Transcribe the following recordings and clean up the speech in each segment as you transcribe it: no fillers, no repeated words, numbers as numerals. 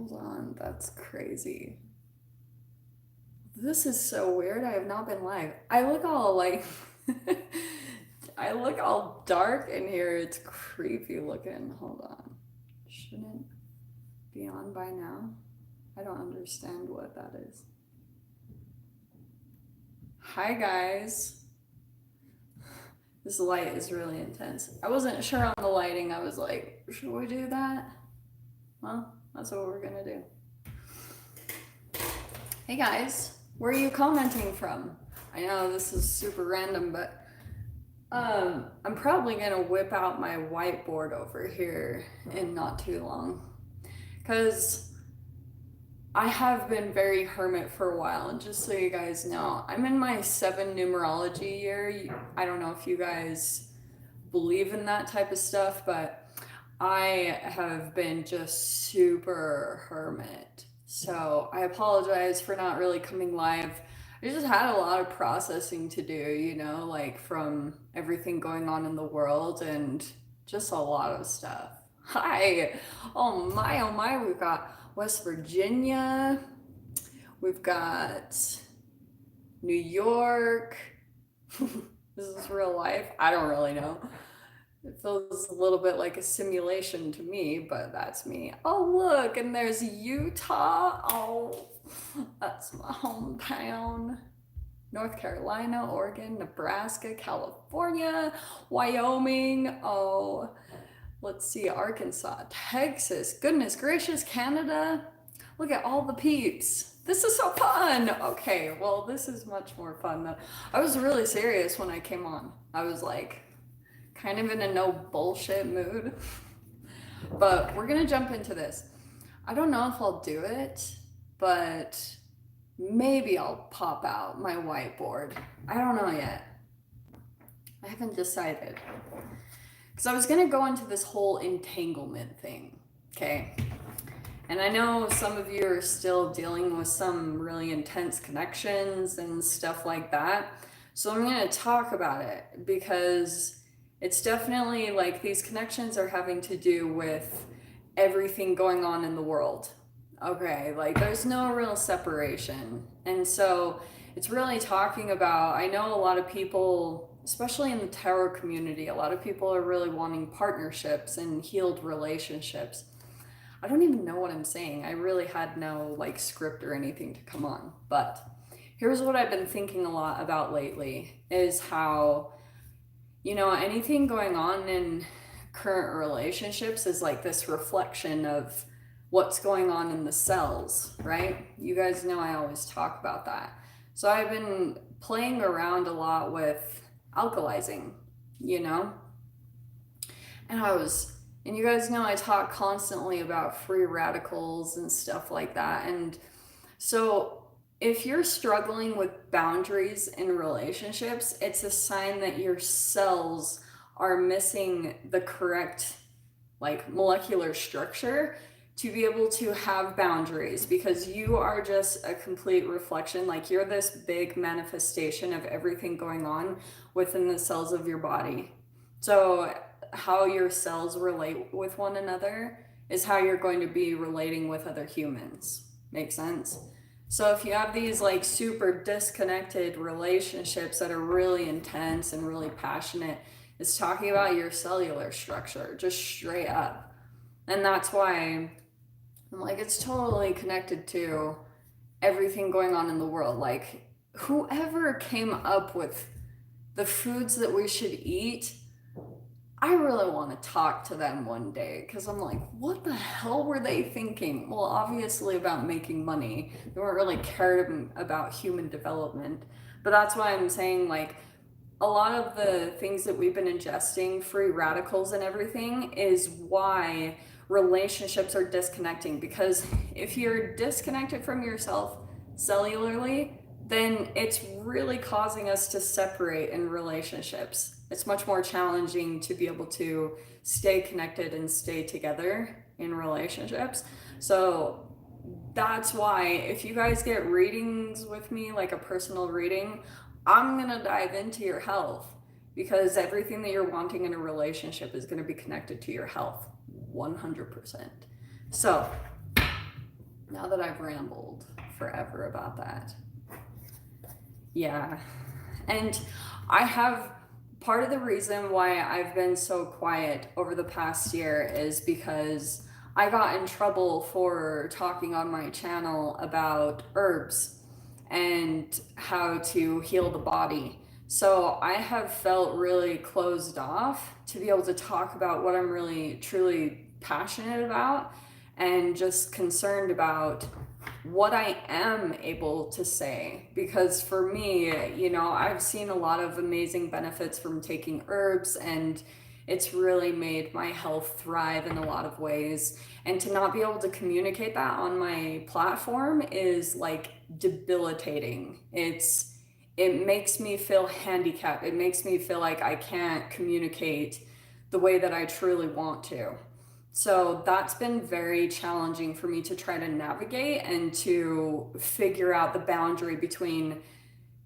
Hold on, that's crazy. This is so weird. I have not been live. I look all like I look all dark in here. It's creepy looking. Hold on. Shouldn't it be on by now? I don't understand what that is. Hi guys. This light is really intense. I wasn't sure on the lighting. I was like, should we do that? Well, that's what we're gonna do. Hey guys, where are you commenting from? I know this is super random, but I'm probably gonna whip out my whiteboard over here in not too long, because I have been very hermit for a while, and just so you guys know, I'm in my 7 numerology year. I don't know if you guys believe in that type of stuff, but I have been just super hermit. So I apologize for not really coming live. I just had a lot of processing to do, like from everything going on in the world and just a lot of stuff. Hi. Oh my, we've got West Virginia. We've got New York. This is real life. I don't really know. It feels a little bit like a simulation to me, but that's me. Oh, look, and there's Utah. Oh, that's my hometown. North Carolina, Oregon, Nebraska, California, Wyoming. Oh, let's see, Arkansas, Texas. Goodness gracious, Canada. Look at all the peeps. This is so fun. Okay, well, this is much more fun though. I was really serious when I came on. I was like, kind of in a no bullshit mood. But we're gonna jump into this. I don't know if I'll do it, but maybe I'll pop out my whiteboard. I don't know yet. I haven't decided. Because I was gonna go into this whole entanglement thing, okay? And I know some of you are still dealing with some really intense connections and stuff like that. So I'm gonna talk about it because it's definitely like these connections are having to do with everything going on in the world. Okay, like there's no real separation. And so it's really talking about, I know a lot of people, especially in the tarot community, a lot of people are really wanting partnerships and healed relationships. I don't even know what I'm saying. I really had no like script or anything to come on. But here's what I've been thinking a lot about lately is how anything going on in current relationships is like this reflection of what's going on in the cells, right? You guys know I always talk about that. So I've been playing around a lot with alkalizing, you know? And you guys know I talk constantly about free radicals and stuff like that. And so if you're struggling with boundaries in relationships, it's a sign that your cells are missing the correct like molecular structure to be able to have boundaries, because you are just a complete reflection. Like you're this big manifestation of everything going on within the cells of your body. So how your cells relate with one another is how you're going to be relating with other humans. Make sense? So if you have these like super disconnected relationships that are really intense and really passionate, it's talking about your cellular structure, just straight up. And that's why I'm like, it's totally connected to everything going on in the world. Like, whoever came up with the foods that we should eat, I really want to talk to them one day, because I'm like, what the hell were they thinking? Well, obviously about making money. They weren't really cared about human development. But that's why I'm saying, like, a lot of the things that we've been ingesting, free radicals and everything, is why relationships are disconnecting. Because if you're disconnected from yourself cellularly, then it's really causing us to separate in relationships. It's much more challenging to be able to stay connected and stay together in relationships. So that's why if you guys get readings with me, like a personal reading, I'm gonna dive into your health, because everything that you're wanting in a relationship is gonna be connected to your health 100%. So Now that I've rambled forever about that. Yeah. And I have part of the reason why I've been so quiet over the past year is because I got in trouble for talking on my channel about herbs and how to heal the body. So I have felt really closed off to be able to talk about what I'm really truly passionate about and just concerned about what I am able to say. Because for me, I've seen a lot of amazing benefits from taking herbs, and it's really made my health thrive in a lot of ways. And to not be able to communicate that on my platform is like debilitating. It makes me feel handicapped. It makes me feel like I can't communicate the way that I truly want to. So that's been very challenging for me to try to navigate and to figure out the boundary between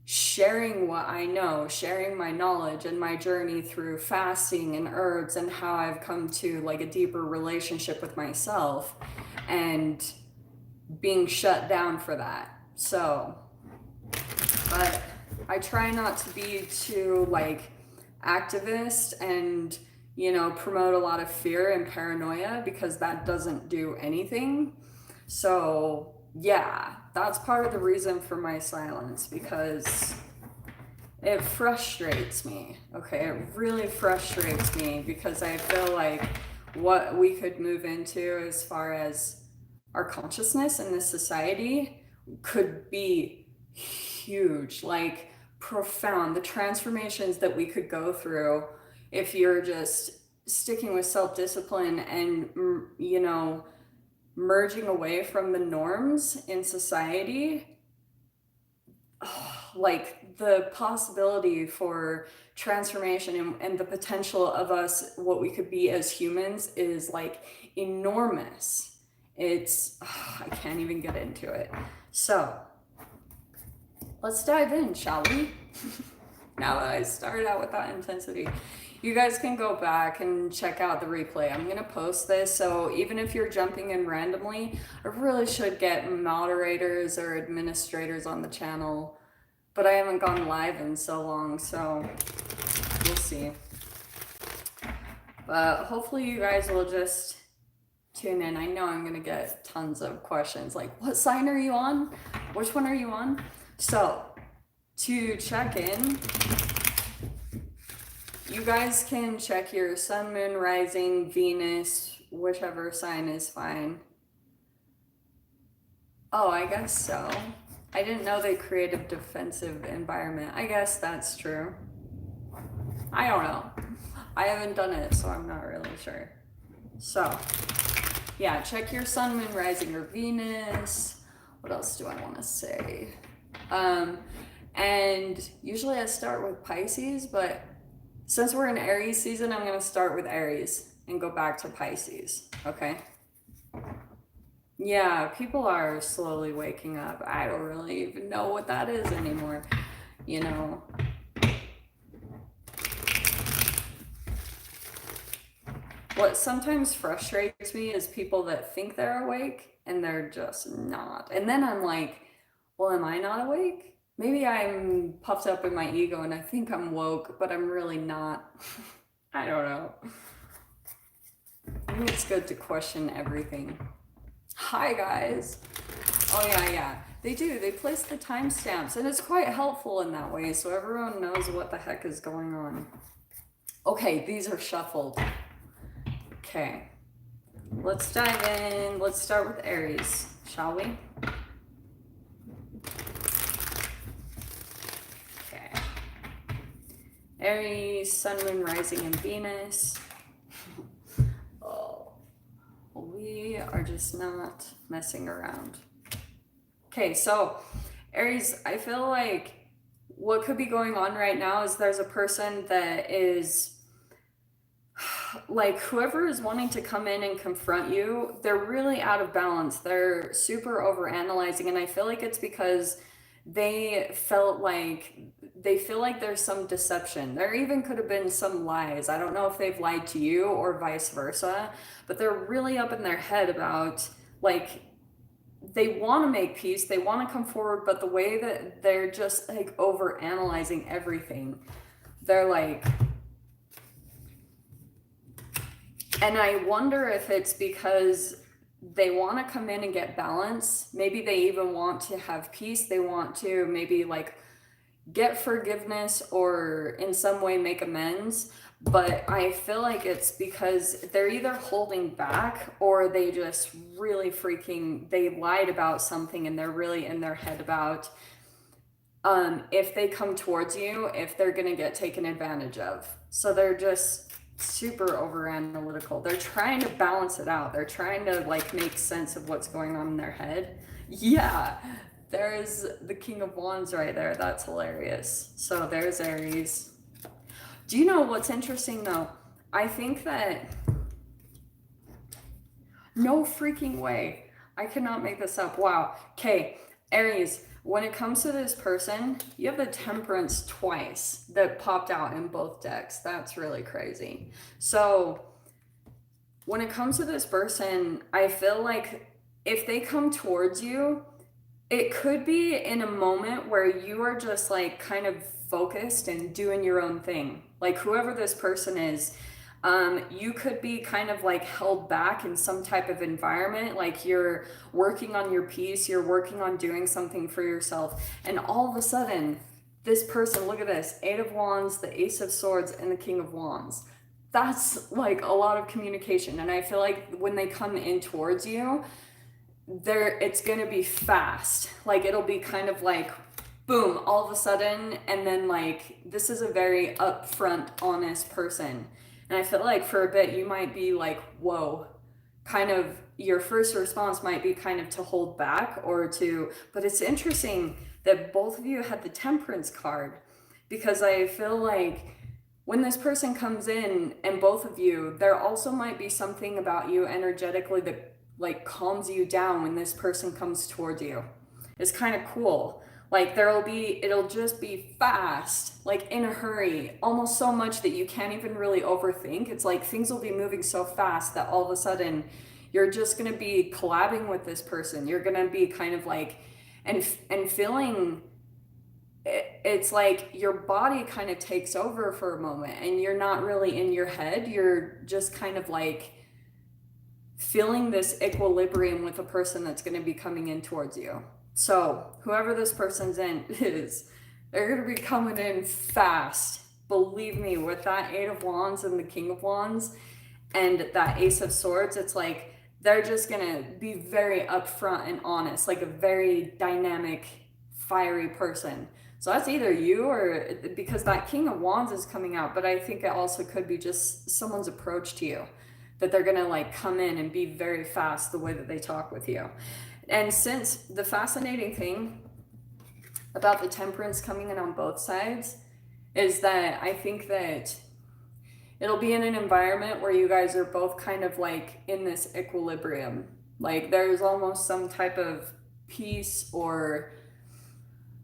sharing what I know, sharing my knowledge and my journey through fasting and herbs and how I've come to like a deeper relationship with myself, and being shut down for that. So, but I try not to be too like activist and promote a lot of fear and paranoia, because that doesn't do anything. So, yeah, that's part of the reason for my silence, because it frustrates me. Okay, it really frustrates me because I feel like what we could move into as far as our consciousness in this society could be huge, like profound. The transformations that we could go through if you're just sticking with self-discipline and merging away from the norms in society. Like the possibility for transformation and the potential of us, what we could be as humans, is like enormous. I can't even get into it. So let's dive in, shall we? Now that I started out with that intensity, you guys can go back and check out the replay. I'm gonna post this, so even if you're jumping in randomly, I really should get moderators or administrators on the channel, but I haven't gone live in so long, so we'll see. But hopefully you guys will just tune in. I know I'm gonna get tons of questions like, what sign are you on? Which one are you on? So to check in, you guys can check your sun, moon, rising, Venus, whichever sign is fine. Oh, I guess so. I didn't know they created a defensive environment. I guess that's true. I don't know. I haven't done it, so I'm not really sure. So, yeah, check your sun, moon, rising, or Venus. What else do I want to say? And usually I start with Pisces, but since we're in Aries season, I'm going to start with Aries and go back to Pisces, okay? Yeah, people are slowly waking up. I don't really even know what that is anymore, What sometimes frustrates me is people that think they're awake and they're just not. And then I'm like, well, am I not awake? Maybe I'm puffed up in my ego and I think I'm woke, but I'm really not. I don't know. I think it's good to question everything. Hi, guys. Oh, yeah. They do. They place the timestamps, and it's quite helpful in that way, so everyone knows what the heck is going on. Okay, these are shuffled. Okay. Let's dive in. Let's start with Aries, shall we? Okay. Aries, sun, moon, rising, and Venus. Oh, we are just not messing around. Okay, so Aries, I feel like what could be going on right now is there's a person that is like, whoever is wanting to come in and confront you, they're really out of balance. They're super over analyzing, and I feel like it's because they feel like there's some deception. There even could have been some lies. I don't know if they've lied to you or vice versa, but they're really up in their head about like they want to make peace, they want to come forward, but the way that they're just like over analyzing everything, they're like, and I wonder if it's because they want to come in and get balance. Maybe they even want to have peace. They want to maybe like get forgiveness or in some way make amends. But I feel like it's because they're either holding back or they just really they lied about something and they're really in their head about if they come towards you, if they're going to get taken advantage of. So they're just super over analytical. They're trying to balance it out. They're trying to like make sense of what's going on in their head. Yeah, there's the King of Wands right there. That's hilarious. So there's Aries. Do you know what's interesting though? I think that no freaking way. I cannot make this up. Wow. Okay, Aries, when it comes to this person, you have the Temperance twice that popped out in both decks. That's really crazy. So when it comes to this person, I feel like if they come towards you, it could be in a moment where you are just like kind of focused and doing your own thing. Like whoever this person is, you could be kind of like held back in some type of environment, like you're working on your piece, you're working on doing something for yourself, and all of a sudden this person, look at this, 8 of Wands, the Ace of Swords, and the King of Wands. That's like a lot of communication, and I feel like when they come in towards you, it's gonna be fast. Like it'll be kind of like boom, all of a sudden, and then like this is a very upfront, honest person. And I feel like for a bit you might be like, whoa, kind of your first response might be kind of to hold back but it's interesting that both of you had the Temperance card, because I feel like when this person comes in and both of you, there also might be something about you energetically that like calms you down when this person comes towards you. It's kind of cool. Like it'll just be fast, like in a hurry, almost so much that you can't even really overthink. It's like things will be moving so fast that all of a sudden you're just going to be collabing with this person. You're going to be kind of like, and feeling, it's like your body kind of takes over for a moment and you're not really in your head. You're just kind of like feeling this equilibrium with a person that's going to be coming in towards you. So whoever this person's in is, they're going to be coming in fast. Believe me, with that 8 of Wands and the King of Wands and that Ace of Swords, it's like they're just going to be very upfront and honest, like a very dynamic, fiery person. So that's either you or, because that King of Wands is coming out, but I think it also could be just someone's approach to you, that they're going to like come in and be very fast the way that they talk with you. And since the fascinating thing about the Temperance coming in on both sides is that I think that it'll be in an environment where you guys are both kind of like in this equilibrium. Like there's almost some type of peace, or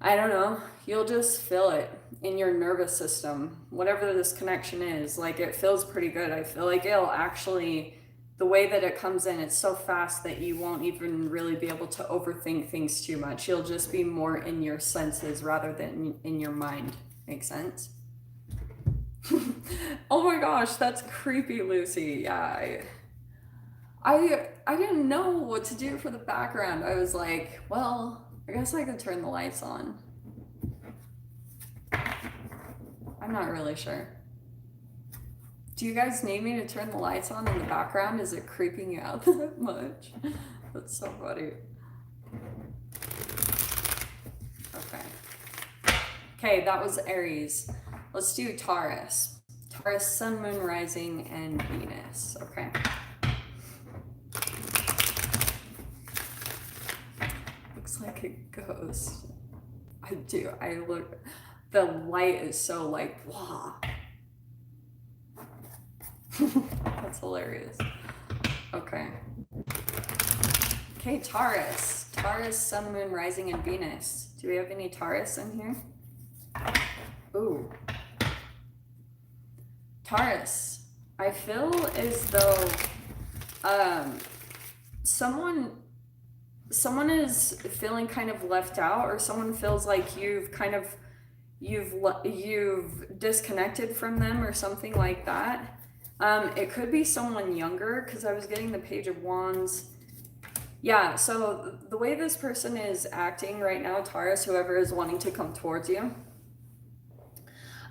I don't know, you'll just feel it in your nervous system, whatever this connection is. Like it feels pretty good. I feel like it'll actually, the way that it comes in, it's so fast that you won't even really be able to overthink things too much. You'll just be more in your senses rather than in your mind. Make sense? Oh my gosh, that's creepy, Lucy. Yeah, I didn't know what to do for the background. I was like, well, I guess I could turn the lights on. I'm not really sure. Do you guys need me to turn the lights on in the background? Is it creeping you out that much? That's so funny. Okay, that was Aries. Let's do Taurus. Taurus, Sun, Moon, Rising, and Venus. Okay. Looks like a ghost. I look, the light is so like, wow. That's hilarious. Okay. Okay, Taurus. Taurus, Sun, Moon, Rising, and Venus. Do we have any Taurus in here? Ooh. Taurus. I feel as though someone, someone is feeling kind of left out, or someone feels like you've disconnected from them or something like that. It could be someone younger, because I was getting the Page of Wands. Yeah, so the way this person is acting right now, Taurus, whoever is wanting to come towards you,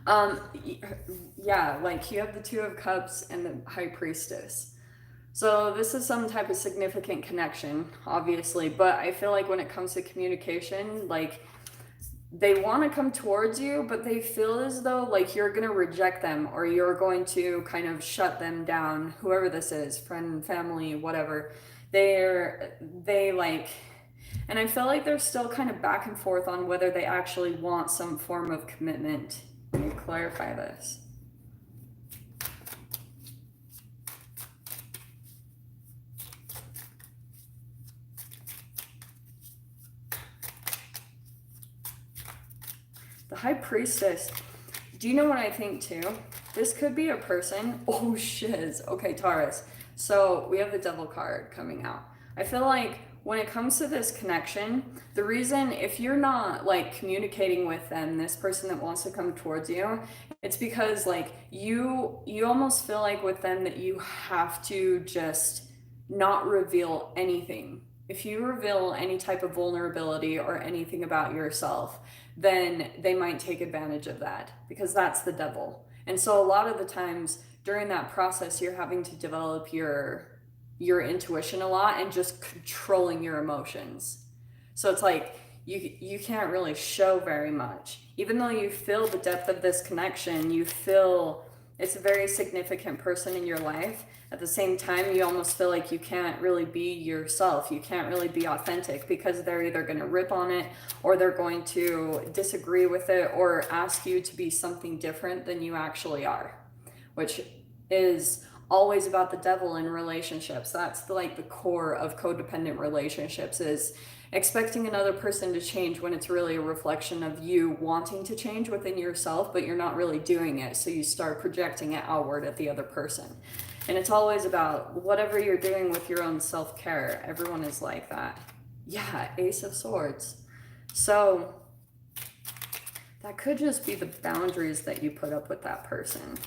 um, yeah, like you have the Two of Cups and the High Priestess. So this is some type of significant connection, obviously, but I feel like when it comes to communication, like they want to come towards you, but they feel as though like you're going to reject them, or you're going to kind of shut them down, whoever this is, friend, family, whatever. They like, and I feel like they're still kind of back and forth on whether they actually want some form of commitment. Let me clarify this. The High Priestess. Do you know what I think too? This could be a person. Oh shiz. Okay, Taurus. So we have the Devil card coming out. I feel like when it comes to this connection, the reason, if you're not like communicating with them, this person that wants to come towards you, it's because like you almost feel like with them that you have to just not reveal anything. If you reveal any type of vulnerability or anything about yourself, then they might take advantage of that, because that's the devil. And so a lot of the times during that process, you're having to develop your intuition a lot and just controlling your emotions. So it's like you can't really show very much. Even though you feel the depth of this connection, you feel it's a very significant person in your life. At the same time, you almost feel like you can't really be yourself. You can't really be authentic, because they're either going to rip on it, or they're going to disagree with it, or ask you to be something different than you actually are, which is always about the devil in relationships. That's like the core of codependent relationships, is expecting another person to change when it's really a reflection of you wanting to change within yourself, but you're not really doing it. So you start projecting it outward at the other person. And it's always about whatever you're doing with your own self-care. Everyone is like that. Yeah, Ace of Swords. So that could just be the boundaries that you put up with that person.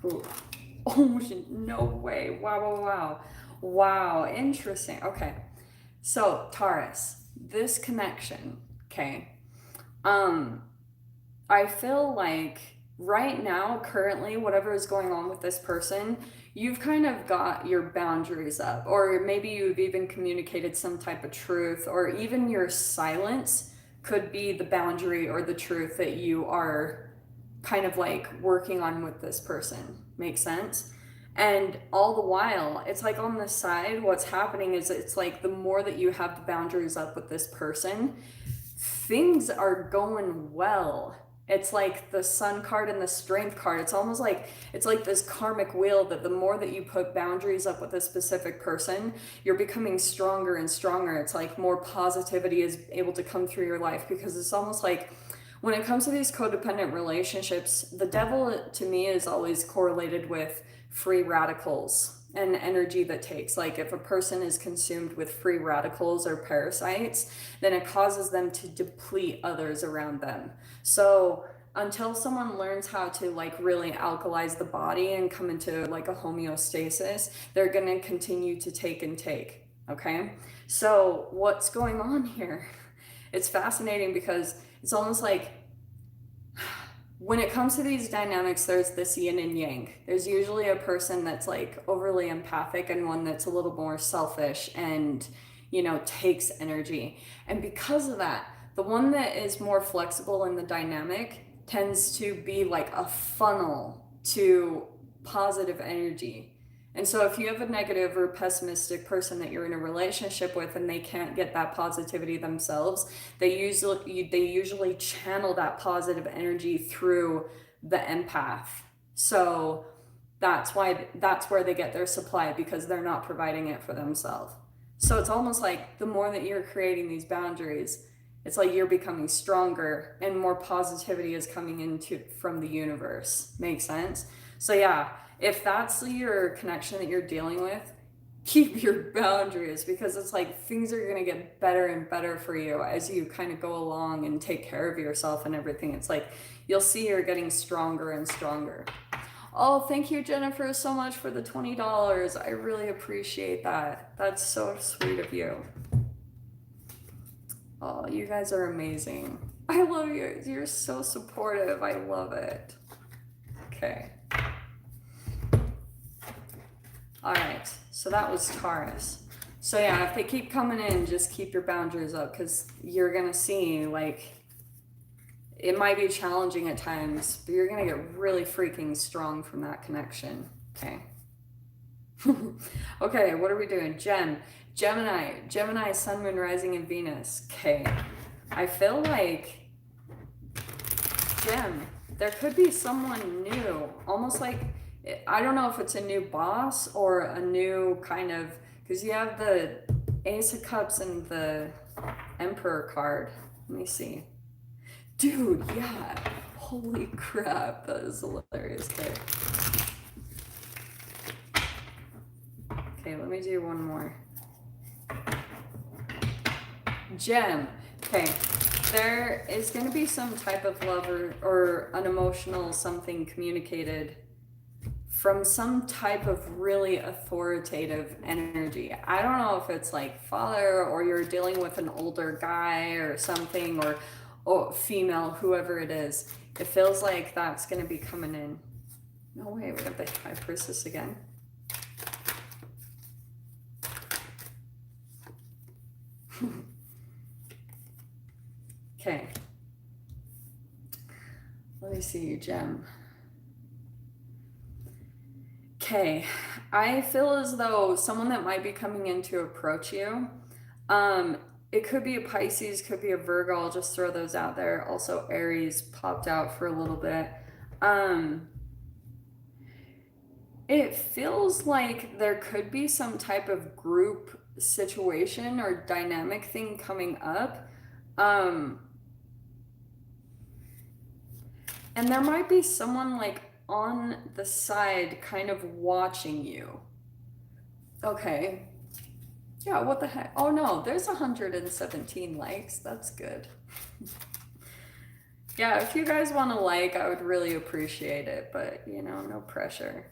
Ooh. Oh, no way. Wow, wow, wow. Wow, interesting. Okay. So, Taurus, this connection, okay. I feel like right now, currently, whatever is going on with this person, you've kind of got your boundaries up, or maybe you've even communicated some type of truth, or even your silence could be the boundary or the truth that you are kind of like working on with this person. Makes sense? And all the while, it's like on the side, what's happening is it's like the more that you have the boundaries up with this person, things are going well. It's like the Sun card and the Strength card. It's almost like it's like this karmic wheel, that the more that you put boundaries up with a specific person, you're becoming stronger and stronger. It's like more positivity is able to come through your life, because it's almost like when it comes to these codependent relationships, the devil to me is always correlated with free radicals and energy that takes. Like if a person is consumed with free radicals or parasites, then it causes them to deplete others around them. So until someone learns how to like really alkalize the body and come into like a homeostasis, they're going to continue to take and take. Okay, so what's going on here? It's fascinating, because it's almost like when it comes to these dynamics, there's this yin and yang. There's usually a person that's like overly empathic, and one that's a little more selfish and, takes energy. And because of that, the one that is more flexible in the dynamic tends to be like a funnel to positive energy. And so if you have a negative or pessimistic person that you're in a relationship with, and they can't get that positivity themselves, they usually channel that positive energy through the empath. So that's where they get their supply, because they're not providing it for themselves. So it's almost like the more that you're creating these boundaries, it's like you're becoming stronger, and more positivity is coming into from the universe. Makes sense? So yeah, if that's your connection that you're dealing with, keep your boundaries, because it's like things are going to get better and better for you as you kind of go along and take care of yourself and everything. It's like you'll see you're getting stronger and stronger. Oh, thank you, Jennifer, so much for the $20. I really appreciate that. That's so sweet of you. Oh, you guys are amazing. I love you. You're so supportive. I love it. Okay. All right. So that was Taurus. So yeah, if they keep coming in, just keep your boundaries up, because you're going to see, like, it might be challenging at times, but you're going to get really freaking strong from that connection. Okay. Okay, what are we doing? Gemini, Sun, Moon, Rising, and Venus. Okay. I feel like, Gem, there could be someone new. Almost like, I don't know if it's a new boss or a new kind of, because you have the Ace of Cups and the Emperor card. Let me see. Dude, yeah. Holy crap, that is hilarious. Okay, let me do one more. Gem. Okay, there is going to be some type of love or an emotional something communicated from some type of really authoritative energy. I don't know if it's like father, or you're dealing with an older guy or something, or female, whoever it is. It feels like that's going to be coming in. No way, we have the High Priestess again. Okay. Let me see you, Gem. Okay. I feel as though someone that might be coming in to approach you, it could be a Pisces, could be a Virgo. I'll just throw those out there. Also, Aries popped out for a little bit. It feels like there could be some type of group situation or dynamic thing coming up. And there might be someone like on the side kind of watching you. Okay. Yeah, what the heck? Oh no, there's 117 likes. That's good. Yeah, if you guys want to like, I would really appreciate it, but you know, no pressure.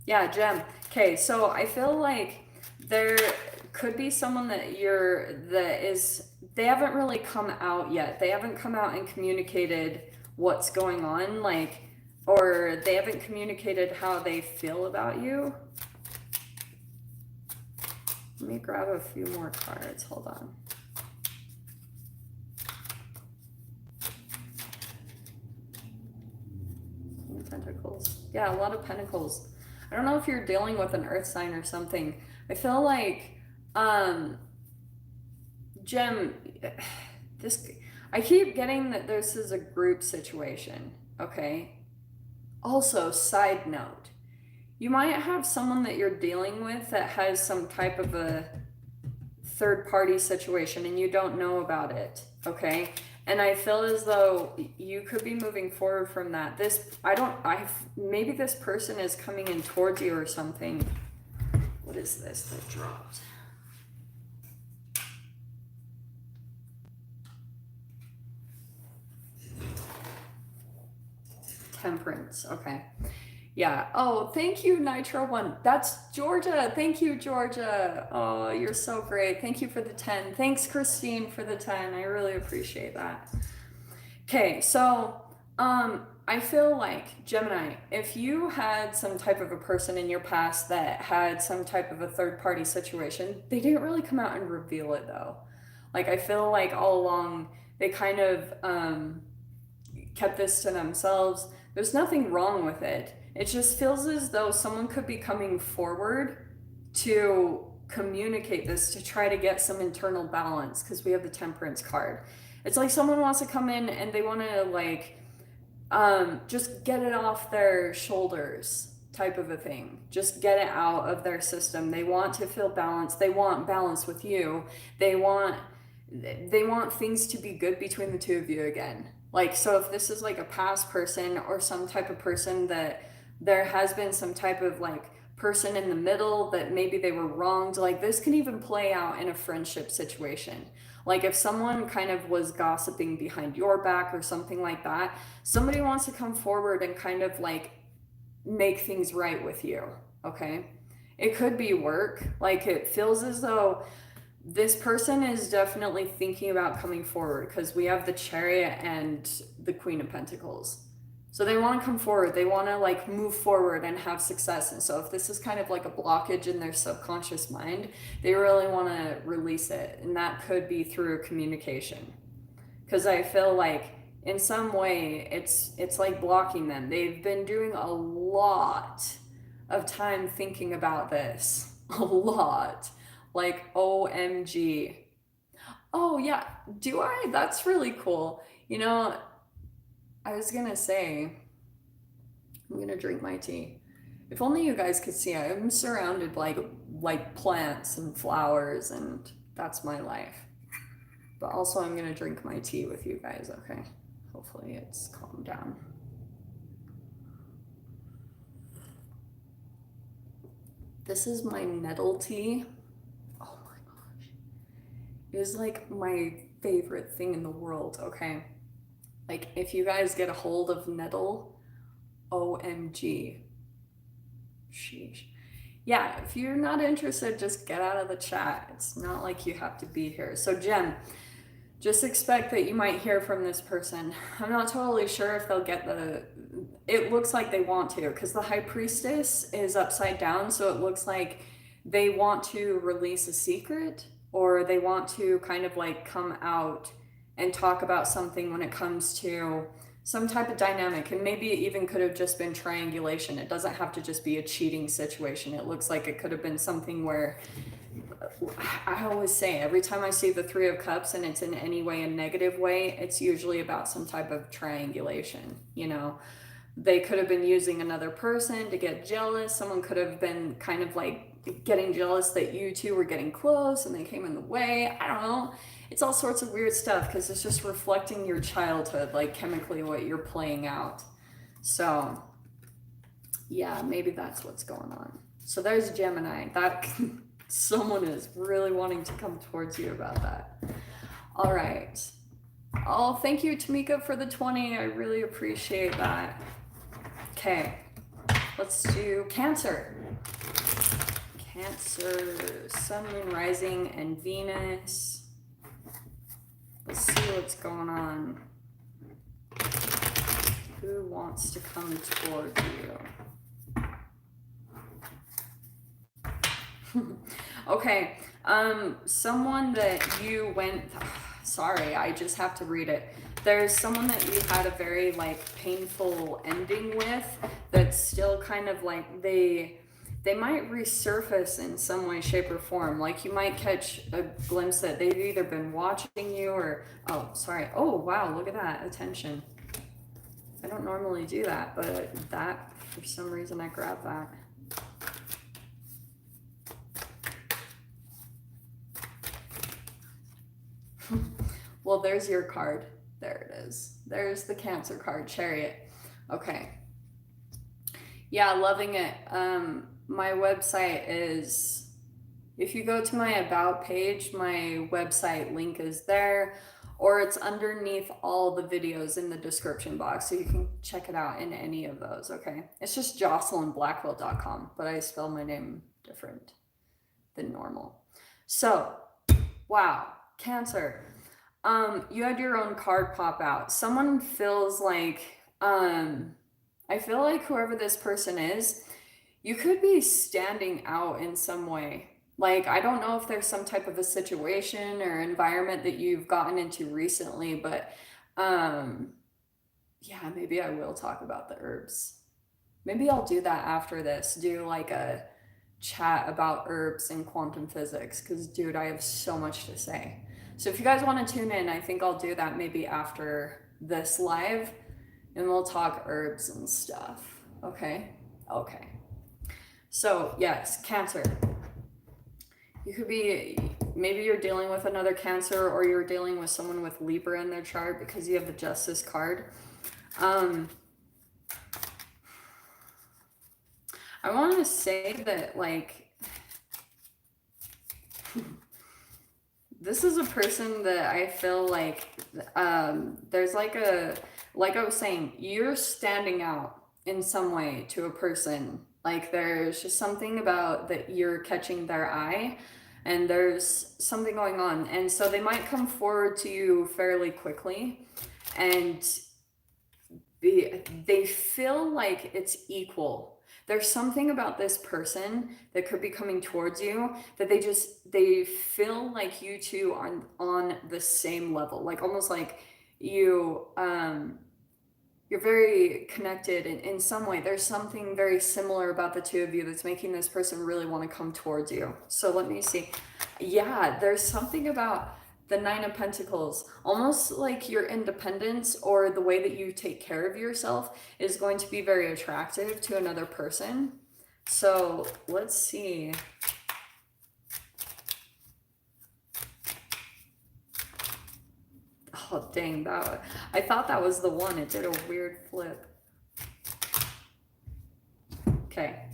Yeah, Gem. Okay, so I feel like there could be someone that they haven't really come out yet. They haven't come out and communicated what's going on, like, or they haven't communicated how they feel about you. Let me grab a few more cards. Hold on. Pentacles. Yeah, a lot of Pentacles. I don't know if you're dealing with an earth sign or something. I feel like, Gem, I keep getting that this is a group situation, okay? Also, side note, you might have someone that you're dealing with that has some type of a third party situation and you don't know about it, okay? And I feel as though you could be moving forward from that. Maybe this person is coming in towards you or something. What is this that dropped? Temperance, okay. Yeah. Oh, thank you, Nitro One. That's Georgia. Thank you, Georgia. Oh, you're so great. Thank you for the 10. Thanks, Christine, for the 10. I really appreciate that. Okay, so I feel like, Gemini, if you had some type of a person in your past that had some type of a third party situation, they didn't really come out and reveal it though. Like, I feel like all along they kind of kept this to themselves. There's nothing wrong with it. It just feels as though someone could be coming forward to communicate this, to try to get some internal balance, because we have the Temperance card. It's like someone wants to come in and they want to like just get it off their shoulders type of a thing. Just get it out of their system. They want to feel balanced. They want balance with you. They want things to be good between the two of you again. Like, so if this is like a past person or some type of person that there has been some type of like person in the middle that maybe they were wronged. Like this can even play out in a friendship situation. Like if someone kind of was gossiping behind your back or something like that, somebody wants to come forward and kind of like make things right with you, okay? It could be work. Like it feels as though this person is definitely thinking about coming forward because we have the Chariot and the Queen of Pentacles. So they want to come forward. They want to like move forward and have success. And so if this is kind of like a blockage in their subconscious mind, they really want to release it. And that could be through communication. Because I feel like in some way it's like blocking them. They've been doing a lot of time thinking about this. A lot. Like OMG. Oh yeah, do I? That's really cool. You know, I was gonna say, I'm gonna drink my tea. If only you guys could see, I'm surrounded by like plants and flowers, and that's my life. But also, I'm gonna drink my tea with you guys, okay? Hopefully, it's calmed down. This is my nettle tea. Oh my gosh. It is like my favorite thing in the world, okay? Like, if you guys get a hold of nettle, OMG. Sheesh. Yeah, if you're not interested, just get out of the chat. It's not like you have to be here. So, Jen, just expect that you might hear from this person. I'm not totally sure if they'll get the... It looks like they want to, because the High Priestess is upside down, so it looks like they want to release a secret, or they want to kind of like come out and talk about something when it comes to some type of dynamic. And maybe it even could have just been triangulation. It doesn't have to just be a cheating situation. It looks like it could have been something where, I always say, every time I see the Three of Cups and it's in any way a negative way, it's usually about some type of triangulation. You know, they could have been using another person to get jealous. Someone could have been kind of like getting jealous that you two were getting close and they came in the way. I don't know. It's all sorts of weird stuff because it's just reflecting your childhood, like chemically what you're playing out. So yeah, maybe that's what's going on. So there's Gemini. That someone is really wanting to come towards you about that. All right. Oh, thank you, Tamika, for the 20. I really appreciate that. Okay, let's do Cancer. Cancer, Sun, Moon, Rising, and Venus. Let's see what's going on. Who wants to come toward you? Okay, someone that you went... Sorry, I just have to read it. There's someone that you had a very like painful ending with that's still kind of like they might resurface in some way, shape, or form. Like you might catch a glimpse that they've either been watching you or, oh, sorry. Oh, wow, look at that, attention. I don't normally do that, but that, for some reason, I grabbed that. Well, there's your card. There it is. There's the Cancer card, Chariot. Okay. Yeah, loving it. My website is, if you go to my About page, my website link is there, or it's underneath all the videos in the description box, so you can check it out in any of those, okay? It's just JocelynBlackwell.com, but I spell my name different than normal. So, wow, Cancer. You had your own card pop out. Someone feels like, I feel like whoever this person is, you could be standing out in some way. Like, I don't know if there's some type of a situation or environment that you've gotten into recently, but yeah, maybe I will talk about the herbs. Maybe I'll do that after this, do like a chat about herbs and quantum physics, because dude, I have so much to say. So if you guys want to tune in, I think I'll do that maybe after this live, and we'll talk herbs and stuff. Okay? Okay. So yes, Cancer. You could be, maybe you're dealing with another Cancer, or you're dealing with someone with Libra in their chart because you have the Justice card. I want to say that, like, this is a person that I feel like there's like I was saying, you're standing out in some way to a person. Like, there's just something about that you're catching their eye, and there's something going on. And so they might come forward to you fairly quickly, and they feel like it's equal. There's something about this person that could be coming towards you that they feel like you two are on the same level, like almost like you you're very connected in some way. There's something very similar about the two of you that's making this person really want to come towards you. So let me see. Yeah, there's something about the Nine of Pentacles, almost like your independence or the way that you take care of yourself is going to be very attractive to another person. So let's see. Oh, dang, I thought that was the one. It did a weird flip. Okay.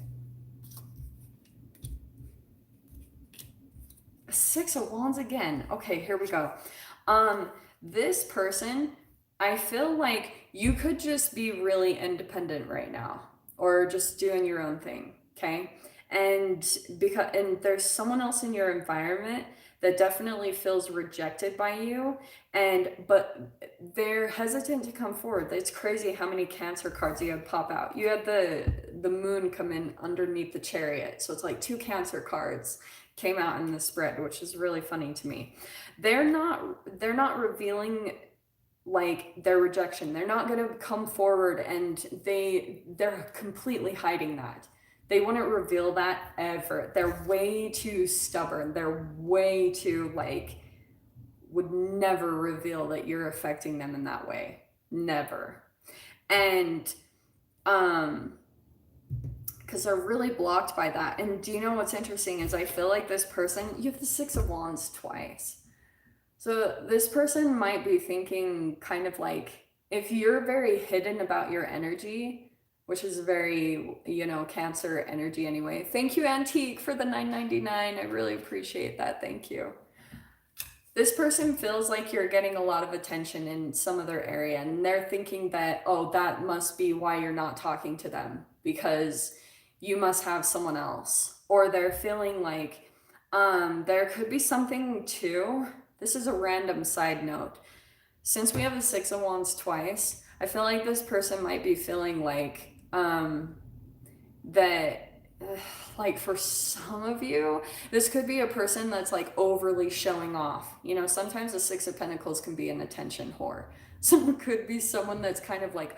Six of Wands again. Okay, here we go. This person, I feel like you could just be really independent right now, or just doing your own thing, okay? And there's someone else in your environment that definitely feels rejected by you, but they're hesitant to come forward. It's crazy how many Cancer cards you had pop out. You had the moon come in underneath the Chariot, so it's like 2 Cancer cards came out in the spread, which is really funny to me. They're not revealing like their rejection. They're not going to come forward, and they're completely hiding that. They wouldn't reveal that ever. They're way too stubborn. They're way too, like, would never reveal that you're affecting them in that way. Never. And because they're really blocked by that. And do you know what's interesting is I feel like this person, you have the Six of Wands twice. So this person might be thinking kind of like, if you're very hidden about your energy, which is very, Cancer energy anyway. Thank you, Antique, for the $9.99. I really appreciate that. Thank you. This person feels like you're getting a lot of attention in some other area, and they're thinking that, oh, that must be why you're not talking to them, because you must have someone else. Or they're feeling like there could be something too. This is a random side note. Since we have the Six of Wands twice, I feel like this person might be feeling like that, like, for some of you, this could be a person that's like overly showing off. Sometimes the Six of Pentacles can be an attention whore. So it could be someone that's kind of like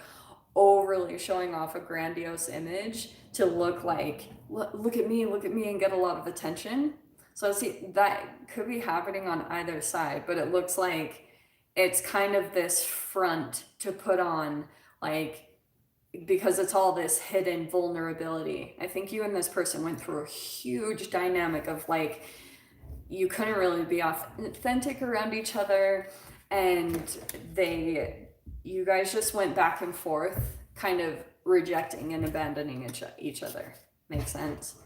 overly showing off a grandiose image to look like, look at me, and get a lot of attention. So see, that could be happening on either side, but it looks like it's kind of this front to put on, like, because it's all this hidden vulnerability. I think you and this person went through a huge dynamic of, like, you couldn't really be authentic around each other, and you guys just went back and forth, kind of rejecting and abandoning each other. Makes sense?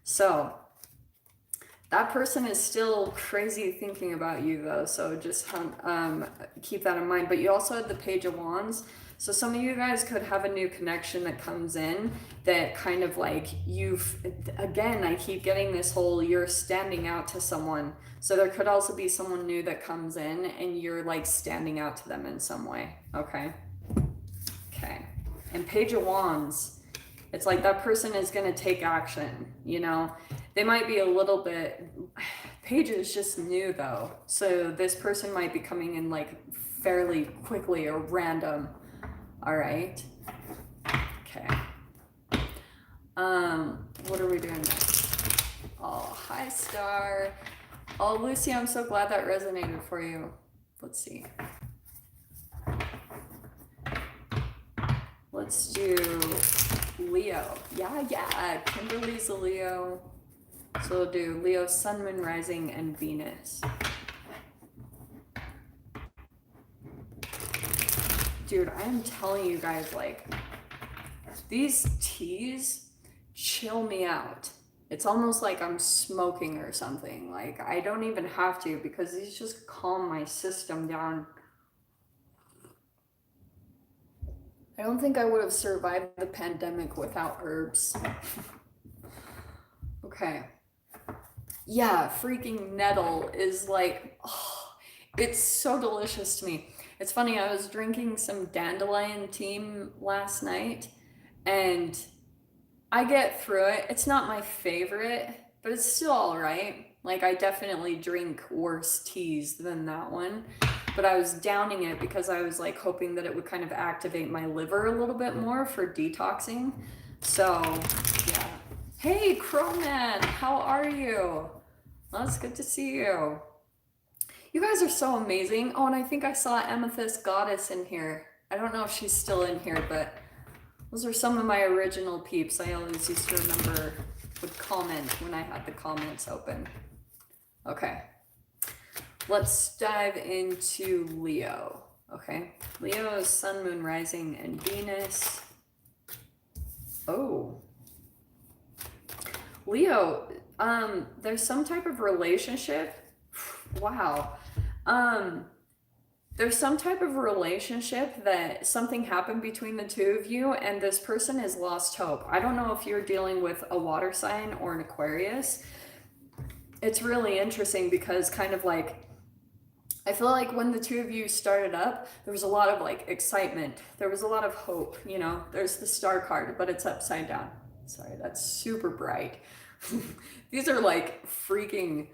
So that person is still crazy thinking about you, though, so just keep that in mind. But you also had the Page of Wands, so some of you guys could have a new connection that comes in that kind of like again, I keep getting this whole you're standing out to someone. So there could also be someone new that comes in and you're like standing out to them in some way. Okay. And Page of Wands, it's like that person is going to take action, They might be a little bit, Page is just new though. So this person might be coming in like fairly quickly or random. All right. Okay. What are we doing next? Oh, hi, Star. Oh, Lucy, I'm so glad that resonated for you. Let's see. Let's do Leo. Yeah. Kimberly's a Leo. So we'll do Leo, Sun, Moon, Rising, and Venus. Dude, I am telling you guys, like, these teas chill me out. It's almost like I'm smoking or something. Like I don't even have to because these just calm my system down. I don't think I would have survived the pandemic without herbs. Okay. Yeah, freaking nettle is like, oh, it's so delicious to me. It's funny, I was drinking some dandelion tea last night and I get through it. It's not my favorite, but it's still all right. Like, I definitely drink worse teas than that one. But I was downing it because I was like hoping that it would kind of activate my liver a little bit more for detoxing. So, yeah. Hey, Crowman, how are you? Well, it's good to see you. You guys are so amazing. Oh, and I think I saw Amethyst Goddess in here. I don't know if she's still in here, but those are some of my original peeps. I always used to remember would comment when I had the comments open. Okay, let's dive into Leo. Okay, Leo is Sun, Moon, Rising, and Venus. Oh, Leo, there's some type of relationship. Wow. There's some type of relationship that something happened between the two of you and this person has lost hope. I don't know if you're dealing with a water sign or an Aquarius. It's really interesting because kind of like, I feel like when the two of you started up, there was a lot of like excitement. There was a lot of hope, you know, there's the star card, but it's upside down. Sorry, that's super bright. These are like freaking,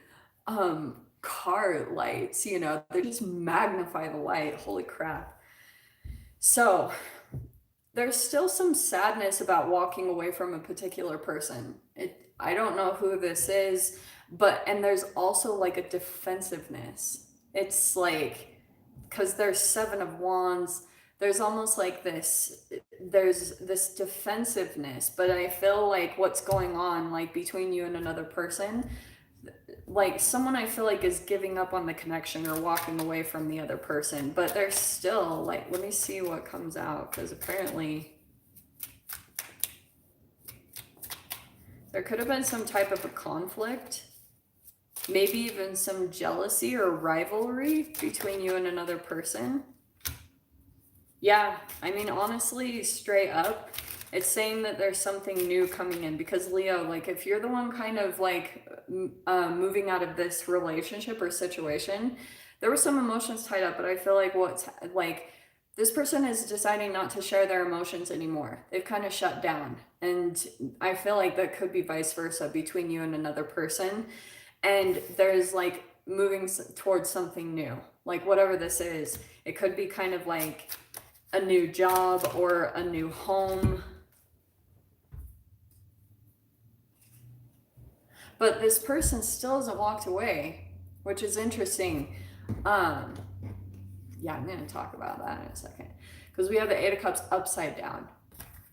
car lights, you know, they just magnify the light. Holy crap. So there's still some sadness about walking away from a particular person. I don't know who this is, but and there's also like a defensiveness. It's like because there's 7 of Wands, there's almost like there's this defensiveness, but I feel like what's going on like between you and another person, like someone I feel like is giving up on the connection or walking away from the other person, but they're still like, let me see what comes out because apparently there could have been some type of a conflict, maybe even some jealousy or rivalry between you and another person. Yeah, I mean, honestly, straight up, it's saying that there's something new coming in because Leo, like if you're the one kind of like moving out of this relationship or situation, there were some emotions tied up, but I feel like what's like this person is deciding not to share their emotions anymore. They've kind of shut down. And I feel like that could be vice versa between you and another person. And there's like moving towards something new, like whatever this is. It could be kind of like a new job or a new home. But this person still hasn't walked away, which is interesting. Yeah, I'm going to talk about that in a second. Because we have the Eight of Cups upside down.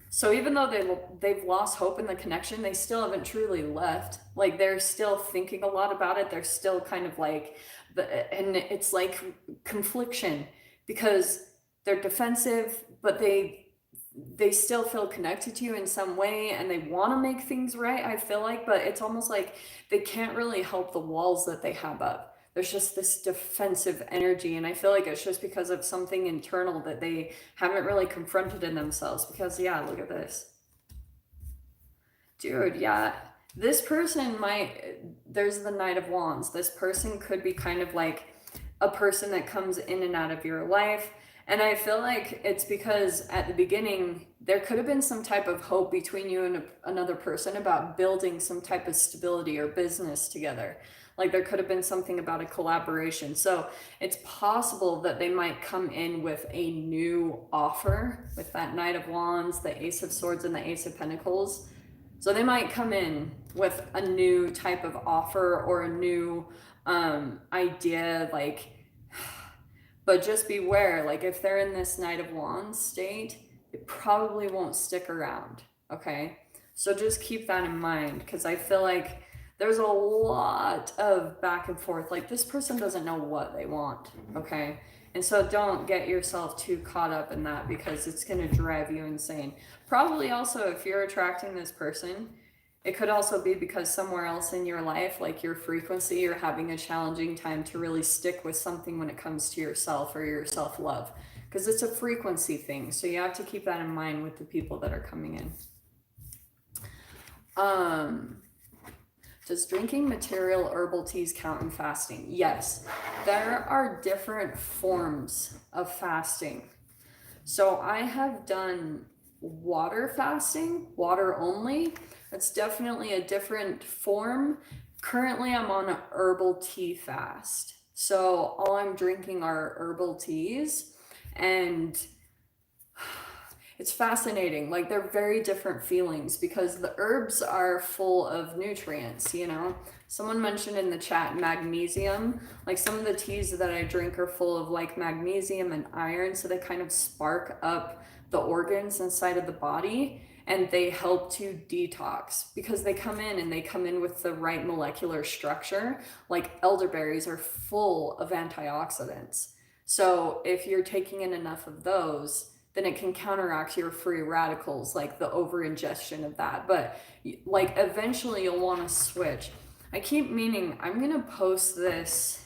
So even though they've lost hope in the connection, they still haven't truly left. Like they're still thinking a lot about it. They're still kind of like, and it's like confliction because they're defensive, but they still feel connected to you in some way and they want to make things right, I feel like, but it's almost like they can't really help the walls that they have up. There's just this defensive energy, and I feel like it's just because of something internal that they haven't really confronted in themselves. Because yeah, look at this. Dude, yeah. This person might, there's the Knight of Wands. This person could be kind of like a person that comes in and out of your life. And I feel like it's because at the beginning, there could have been some type of hope between you and another person about building some type of stability or business together. Like there could have been something about a collaboration. So it's possible that they might come in with a new offer with that Knight of Wands, the Ace of Swords, and the Ace of Pentacles. So they might come in with a new type of offer or a new idea, like, but just beware, like if they're in this Knight of Wands state, it probably won't stick around, okay? So just keep that in mind because I feel like there's a lot of back and forth. Like this person doesn't know what they want, okay? And so don't get yourself too caught up in that because it's going to drive you insane. Probably also, if you're attracting this person, it could also be because somewhere else in your life, like your frequency, you're having a challenging time to really stick with something when it comes to yourself or your self love. Because it's a frequency thing. So you have to keep that in mind with the people that are coming in. Does drinking material herbal teas count in fasting? Yes. There are different forms of fasting. So I have done water fasting, water only. That's definitely a different form. Currently, I'm on a herbal tea fast. So all I'm drinking are herbal teas, and it's fascinating. Like, they're very different feelings because the herbs are full of nutrients, you know? Someone mentioned in the chat magnesium. Like, some of the teas that I drink are full of like magnesium and iron, so they kind of spark up the organs inside of the body, and they help to detox because they come in with the right molecular structure. Like, elderberries are full of antioxidants. So if you're taking in enough of those, then it can counteract your free radicals, like the over ingestion of that. But like, eventually you'll want to switch. I keep meaning I'm gonna post this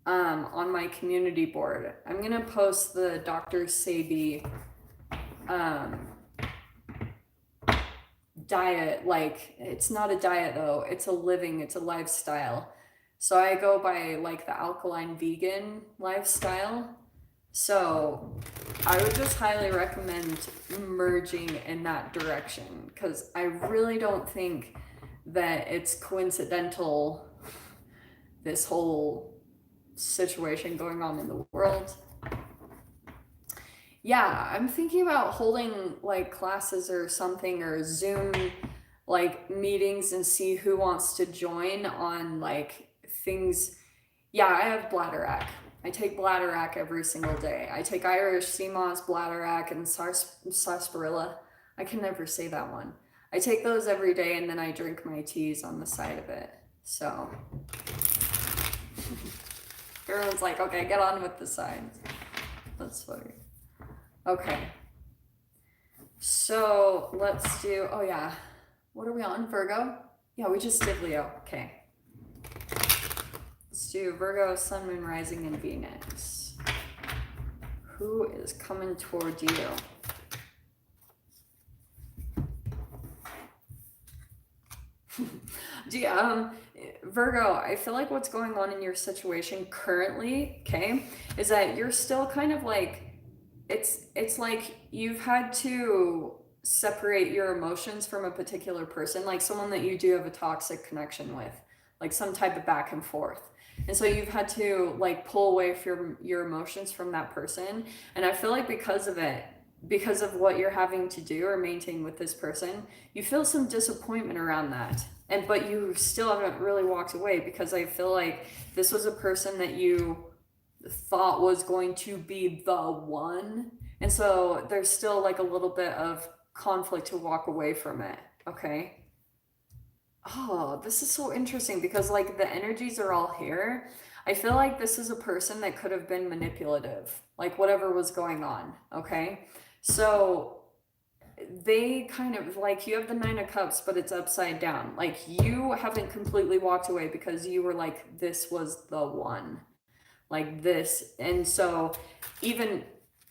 on my community board. I'm gonna post the Dr. Sebi diet. Like, it's not a diet though, it's a living, it's a lifestyle. So I go by like the alkaline vegan lifestyle. So I would just highly recommend merging in that direction because I really don't think that it's coincidental, this whole situation going on in the world. Yeah, I'm thinking about holding like classes or something, or Zoom like meetings, and see who wants to join on like things. Yeah, I have Bladderwrack. I take Bladderwrack every single day. I take Irish sea moss, Bladderwrack, and sarsaparilla. I can never say that one. I take those every day, and then I drink my teas on the side of it. So everyone's like, okay, get on with the signs. That's funny. Okay. So let's do, oh yeah. What are we on? Virgo? Yeah, we just did Leo. Okay. Let's do Virgo, Sun, Moon, Rising, and Venus. Who is coming toward you? Virgo, I feel like what's going on in your situation currently, okay, is that you're still kind of like, it's like you've had to separate your emotions from a particular person, like someone that you do have a toxic connection with, like some type of back and forth. And so you've had to like pull away from your emotions from that person. And I feel like because of it, because of what you're having to do or maintain with this person, you feel some disappointment around that. But you still haven't really walked away, because I feel like this was a person that you thought was going to be the one. And so there's still like a little bit of conflict to walk away from it. Okay. Oh, this is so interesting because like the energies are all here. I feel like this is a person that could have been manipulative, like whatever was going on. Okay. So they kind of like, you have the Nine of Cups, but it's upside down. Like, you haven't completely walked away because you were like, this was the one, like this. And so even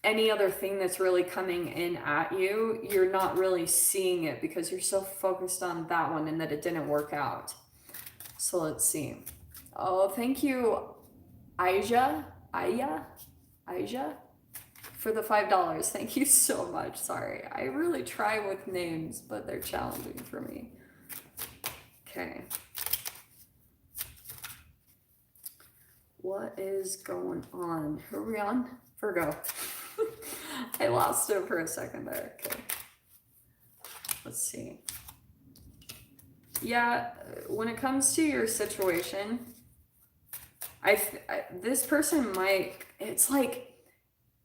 any other thing that's really coming in at you, you're not really seeing it because you're so focused on that one and that it didn't work out. So let's see. Oh, thank you, Aija, for the $5. Thank you so much. Sorry, I really try with names, but they're challenging for me. Okay. What is going on? Who are we on? Virgo. I lost it for a second there. Okay. Let's see. Yeah, when it comes to your situation, this person might, it's like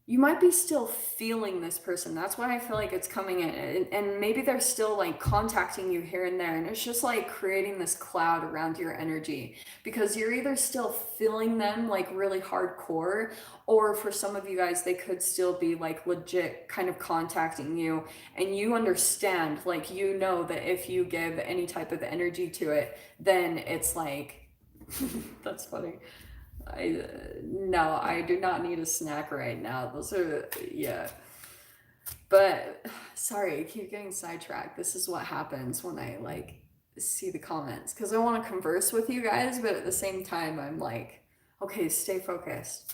you might be still feeling this person. That's why I feel like it's coming in. And maybe they're still like contacting you here and there. And it's just like creating this cloud around your energy because you're either still feeling them like really hardcore, or for some of you guys, they could still be like legit kind of contacting you. And you understand, like, you know that if you give any type of energy to it, then it's like, that's funny. No, I do not need a snack right now. Those are, yeah. But sorry, I keep getting sidetracked. This is what happens when I like see the comments because I want to converse with you guys, but at the same time, I'm like, okay, stay focused.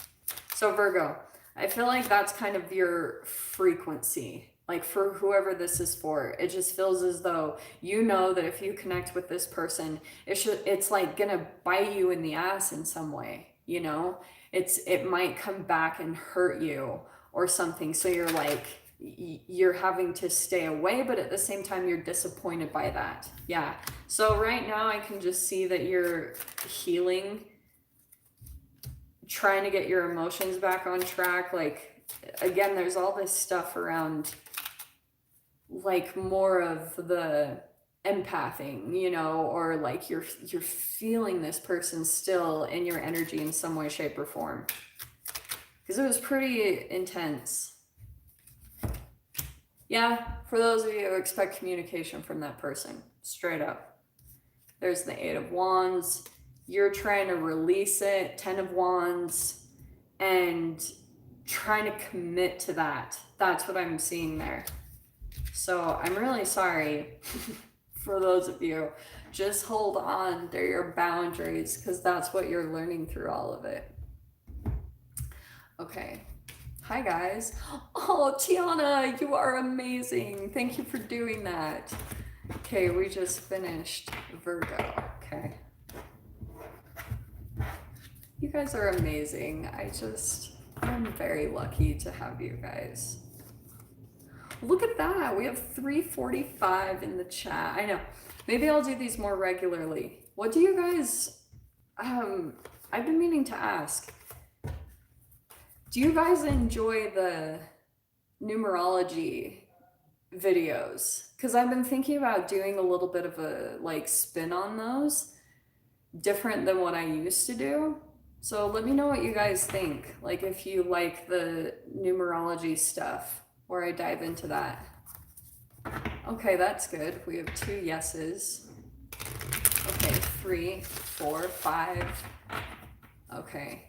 So, Virgo, I feel like that's kind of your frequency. Like for whoever this is for, it just feels as though you know that if you connect with this person, it's like gonna bite you in the ass in some way, you know? It might come back and hurt you or something. So you're like you're having to stay away, but at the same time you're disappointed by that. Yeah. So right now I can just see that you're healing, trying to get your emotions back on track. Like again, there's all this stuff around like more of the empathing, you know, or like you're feeling this person still in your energy in some way, shape, or form. Because it was pretty intense. Yeah, for those of you who expect communication from that person, straight up. There's the Eight of Wands. You're trying to release it, Ten of Wands, and trying to commit to that. That's what I'm seeing there. So I'm really sorry for those of you. Just hold on to your boundaries because that's what you're learning through all of it. Okay. Hi guys. Oh, Tiana, you are amazing. Thank you for doing that. Okay, we just finished Virgo. Okay. You guys are amazing. I'm very lucky to have you guys. Look at that. We have 345 in the chat. I know. Maybe I'll do these more regularly. What do you guys, I've been meaning to ask. Do you guys enjoy the numerology videos? Because I've been thinking about doing a little bit of a like spin on those, different than what I used to do. So let me know what you guys think. Like if you like the numerology stuff where I dive into that. Okay, that's good. We have 2 yeses. Okay, 3, 4, 5. Okay.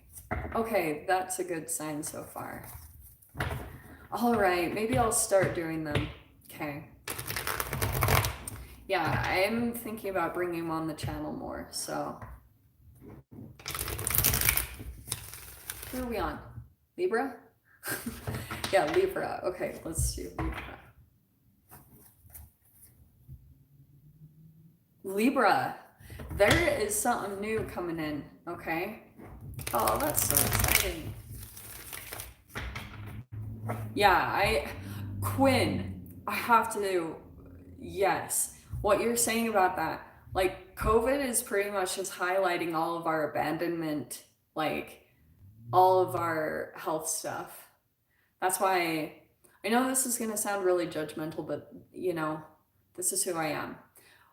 Okay, that's a good sign so far. All right, maybe I'll start doing them. Okay. Yeah, I'm thinking about bringing him on the channel more, so. Who are we on? Libra? Yeah, Libra. Okay, let's do Libra. Libra, there is something new coming in, okay? Oh, that's so exciting. Yeah, Quinn, I have to, yes. What you're saying about that, like COVID is pretty much just highlighting all of our abandonment, like all of our health stuff. That's why I know this is going to sound really judgmental, but you know, this is who I am.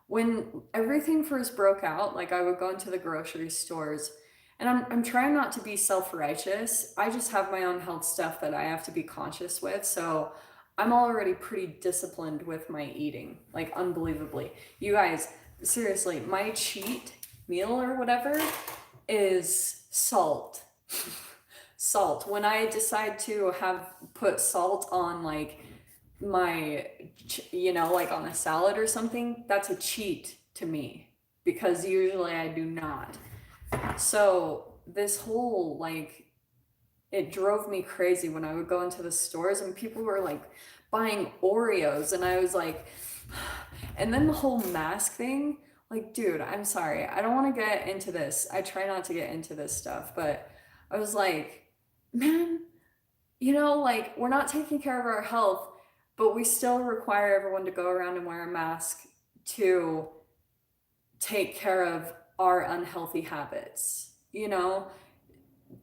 When everything first broke out, like I would go into the grocery stores and I'm trying not to be self-righteous. I just have my own health stuff that I have to be conscious with. So I'm already pretty disciplined with my eating, like unbelievably. You guys, seriously, my cheat meal or whatever is salt. Salt. When I decide to have put salt on like my, you know, like on a salad or something, that's a cheat to me because usually I do not. So this whole like, it drove me crazy when I would go into the stores and people were like buying Oreos and I was like, and then the whole mask thing, like, dude, I'm sorry. I don't want to get into this. I try not to get into this stuff, but I was like, man, you know, like we're not taking care of our health, but we still require everyone to go around and wear a mask to take care of our unhealthy habits. You know,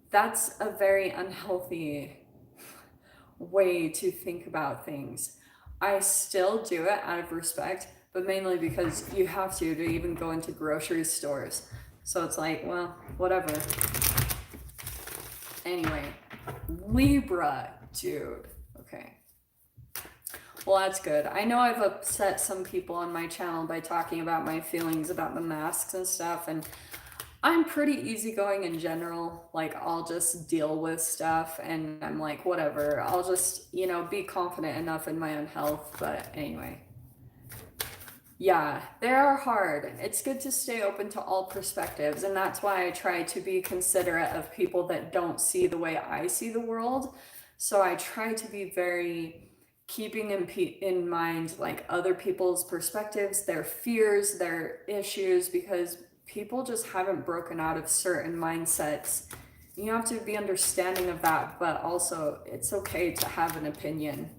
that's a very unhealthy way to think about things. I still do it out of respect, but mainly because you have to even go into grocery stores. So it's like, well, whatever. Anyway, Libra, dude. Okay. Well, that's good. I know I've upset some people on my channel by talking about my feelings about the masks and stuff, and I'm pretty easygoing in general. Like, I'll just deal with stuff, and I'm like, whatever. I'll just, be confident enough in my own health. But anyway. Yeah, they are hard. It's good to stay open to all perspectives, and that's why I try to be considerate of people that don't see the way I see the world. So I try to be very keeping in mind like other people's perspectives, their fears, their issues, because people just haven't broken out of certain mindsets. You have to be understanding of that, but also it's okay to have an opinion,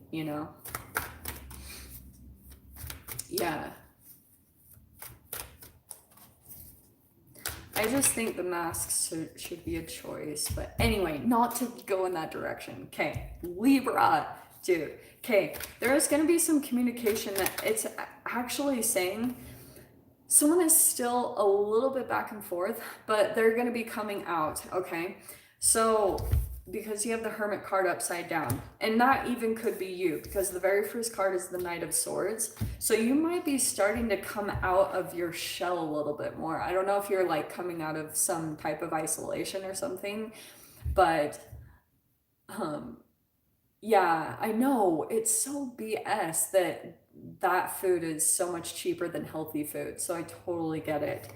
Yeah. I just think the masks should be a choice. But anyway, not to go in that direction. Okay, Libra, dude. Okay, there is going to be some communication that it's actually saying someone is still a little bit back and forth, but they're going to be coming out, okay? So, because you have the Hermit card upside down, and that even could be you, because the very first card is the Knight of Swords. So you might be starting to come out of your shell a little bit more. I don't know if you're like coming out of some type of isolation or something, but yeah, I know it's so BS that food is so much cheaper than healthy food. So I totally get it.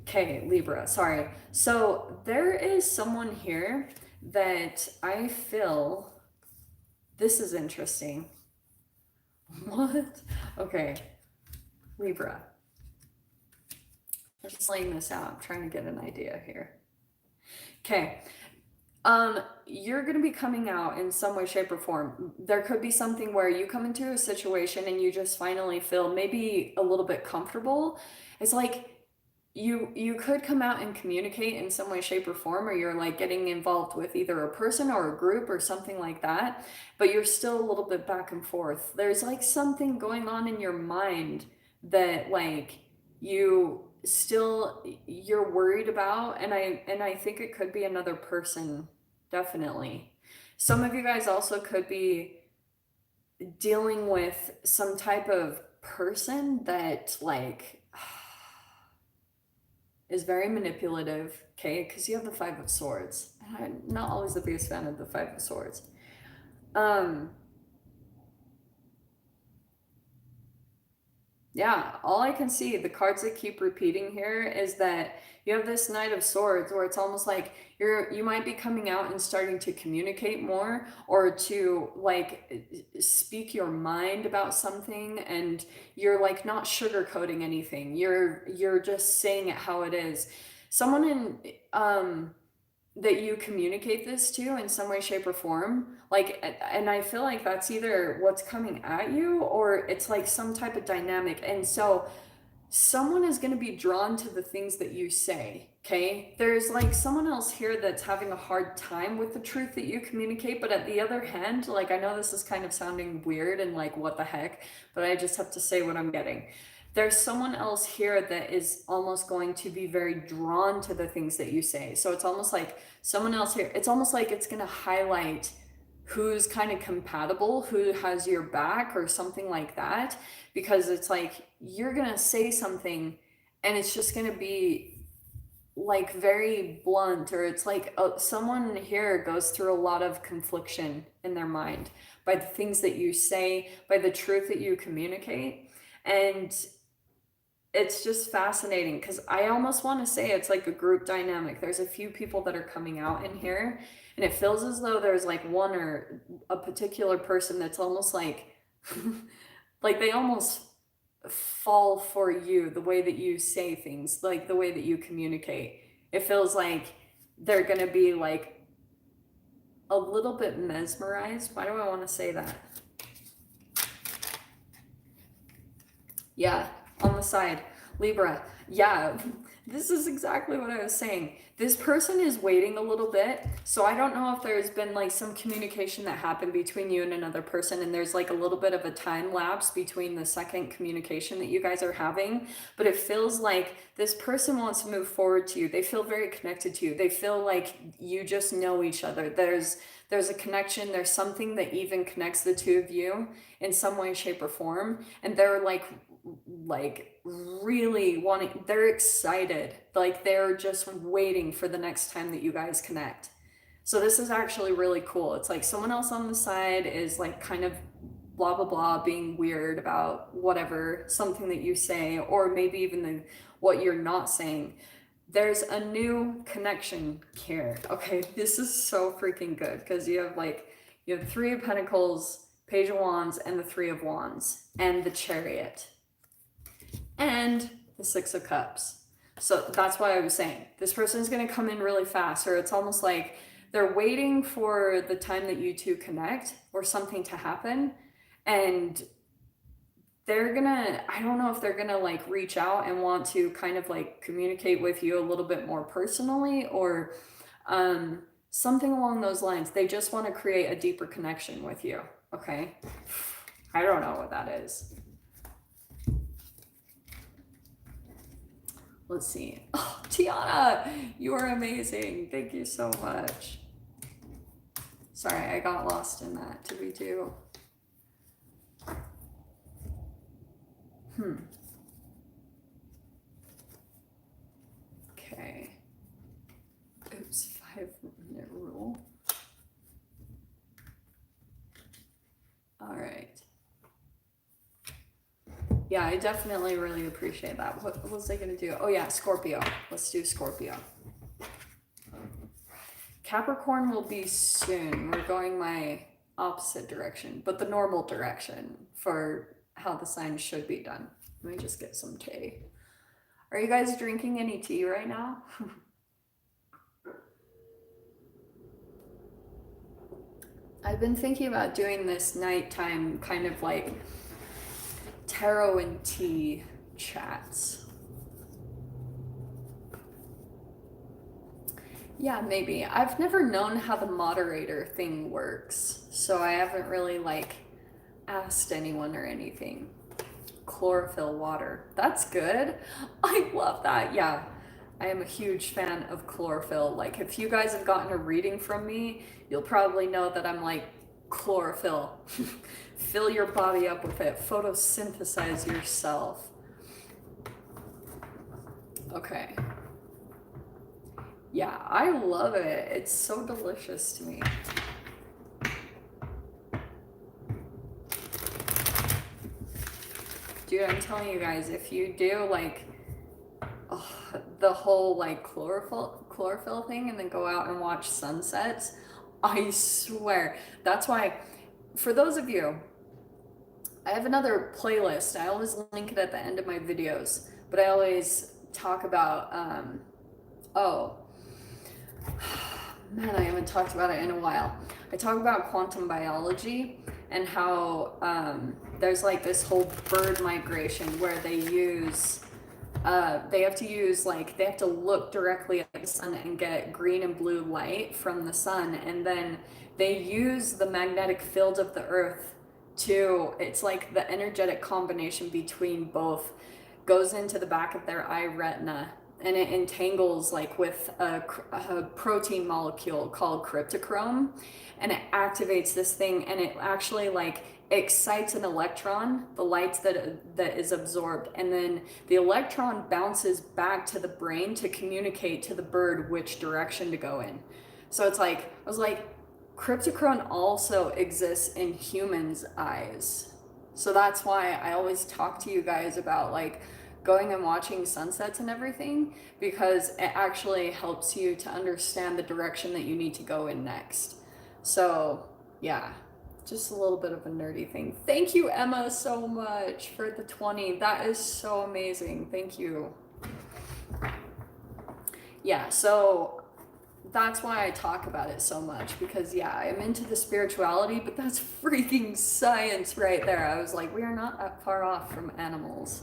Okay, Libra, sorry. So there is someone here that I feel, this is interesting. What? Okay, Libra. I'm just laying this out. I'm trying to get an idea here. Okay. You're going to be coming out in some way, shape, or form. There could be something where you come into a situation and you just finally feel maybe a little bit comfortable. It's like you could come out and communicate in some way, shape, or form, or you're like getting involved with either a person or a group or something like that, but you're still a little bit back and forth. There's like something going on in your mind that like you're worried about, and I think it could be another person, definitely. Some of you guys also could be dealing with some type of person that like is very manipulative, okay? Because you have the Five of Swords. I'm not always the biggest fan of the Five of Swords. Yeah, all I can see, the cards that keep repeating here is that you have this Knight of Swords where it's almost like you might be coming out and starting to communicate more, or to like speak your mind about something, and you're like not sugarcoating anything. You're just saying it how it is. Someone in that you communicate this to in some way, shape, or form. Like, and I feel like that's either what's coming at you or it's like some type of dynamic. And so someone is going to be drawn to the things that you say. Okay. There's like someone else here that's having a hard time with the truth that you communicate. But at the other hand, like, I know this is kind of sounding weird and like, what the heck, but I just have to say what I'm getting. There's someone else here that is almost going to be very drawn to the things that you say. So it's almost like someone else here, it's almost like it's going to highlight who's kind of compatible, who has your back or something like that, because it's like you're going to say something and it's just going to be like very blunt, or it's like someone here goes through a lot of confliction in their mind by the things that you say, by the truth that you communicate. And it's just fascinating because I almost want to say it's like a group dynamic. There's a few people that are coming out in here, and it feels as though there's like one or a particular person that's almost like like they almost fall for you, the way that you say things, like the way that you communicate. It feels like they're going to be like a little bit mesmerized. Why do I want to say that? Yeah, on the side. Libra, yeah, this is exactly what I was saying. This person is waiting a little bit, so I don't know if there's been like some communication that happened between you and another person, and there's like a little bit of a time lapse between the second communication that you guys are having, but it feels like this person wants to move forward to you. They feel very connected to you. They feel like you just know each other. There's a connection, there's something that even connects the two of you in some way, shape, or form, and they're like really wanting, they're excited, like they're just waiting for the next time that you guys connect. So this is actually really cool. It's like someone else on the side is like kind of blah blah blah being weird about whatever, something that you say, or maybe even what you're not saying. There's a new connection here. Okay, this is so freaking good because you have Three of Pentacles, Page of Wands, and the Three of Wands, and the Chariot, and the Six of Cups. So that's why I was saying this person's going to come in really fast, or it's almost like they're waiting for the time that you two connect or something to happen, and they're gonna, I don't know if they're gonna like reach out and want to kind of like communicate with you a little bit more personally, or something along those lines. They just want to create a deeper connection with you. Okay, I don't know what that is. Let's see. Oh, Tiana, you are amazing. Thank you so much. Sorry, I got lost in that. Did we do? Okay. Oops, 5-minute rule. All right. Yeah, I definitely really appreciate that. What was I gonna do? Oh yeah, Scorpio. Let's do Scorpio. Capricorn will be soon. We're going my opposite direction, but the normal direction for how the signs should be done. Let me just get some tea. Are you guys drinking any tea right now? I've been thinking about doing this nighttime kind of like tarot and tea chats. Yeah, maybe. I've never known how the moderator thing works, so I haven't really like asked anyone or anything. Chlorophyll water. That's good. I love that. Yeah, I am a huge fan of chlorophyll. Like if you guys have gotten a reading from me, you'll probably know that I'm like chlorophyll. Fill your body up with it. Photosynthesize yourself. Okay. Yeah, I love it. It's so delicious to me. Dude, I'm telling you guys, if you do like the whole like chlorophyll thing and then go out and watch sunsets, I swear. That's why, for those of you, I have another playlist. I always link it at the end of my videos, but I always talk about, oh, man, I haven't talked about it in a while. I talk about quantum biology and how there's like this whole bird migration where they use, they have to look directly at the sun and get green and blue light from the sun, and then they use the magnetic field of the earth to, it's like the energetic combination between both goes into the back of their eye retina, and it entangles like with a protein molecule called cryptochrome, and it activates this thing, and it actually like excites an electron, the light that is absorbed, and then the electron bounces back to the brain to communicate to the bird which direction to go in. So it's like, I was like, cryptochrome also exists in humans' eyes. So that's why I always talk to you guys about like going and watching sunsets and everything, because it actually helps you to understand the direction that you need to go in next. So yeah, just a little bit of a nerdy thing. Thank you, Emma, so much for the 20. That is so amazing. Thank you. Yeah, so that's why I talk about it so much, because yeah, I'm into the spirituality, but that's freaking science right there. I was like, we are not that far off from animals.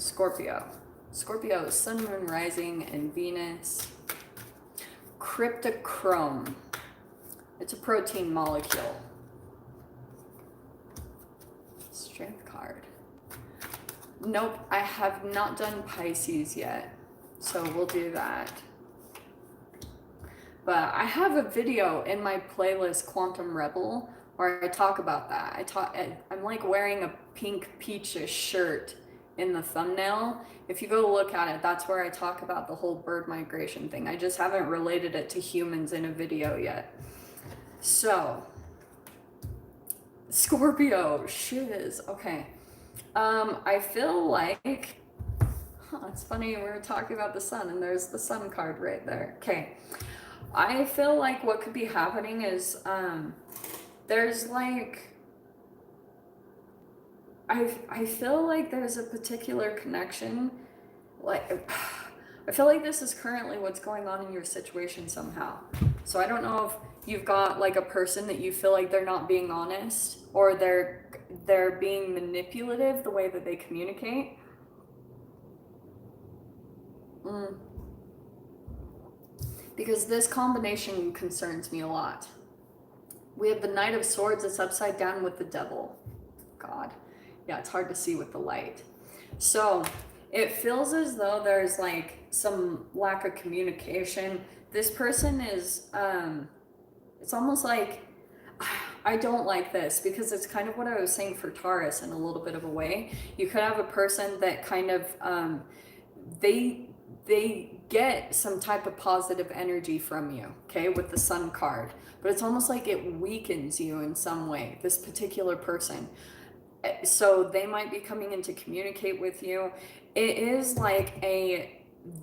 Scorpio. Scorpio, Sun, Moon, Rising, and Venus. Cryptochrome. It's a protein molecule. Strength card. Nope, I have not done Pisces yet, so we'll do that. But I have a video in my playlist Quantum Rebel where I talk about that. I'm like wearing a pink peachish shirt in the thumbnail. If you go look at it, that's where I talk about the whole bird migration thing. I just haven't related it to humans in a video yet. So, Scorpio, shiz. Okay. I feel like, it's funny, we were talking about the sun and there's the sun card right there. Okay. I feel like what could be happening is, there's like, I feel like there's a particular connection, like, I feel like this is currently what's going on in your situation somehow. So I don't know if you've got like a person that you feel like they're not being honest, or they're being manipulative the way that they communicate. Because this combination concerns me a lot. We have the Knight of Swords that's upside down with the Devil. God. Yeah, it's hard to see with the light. So it feels as though there's like some lack of communication. This person is, it's almost like, I don't like this, because it's kind of what I was saying for Taurus in a little bit of a way. You could have a person that kind of, they get some type of positive energy from you, okay, with the Sun card. But it's almost like it weakens you in some way, this particular person. So they might be coming in to communicate with you. It is like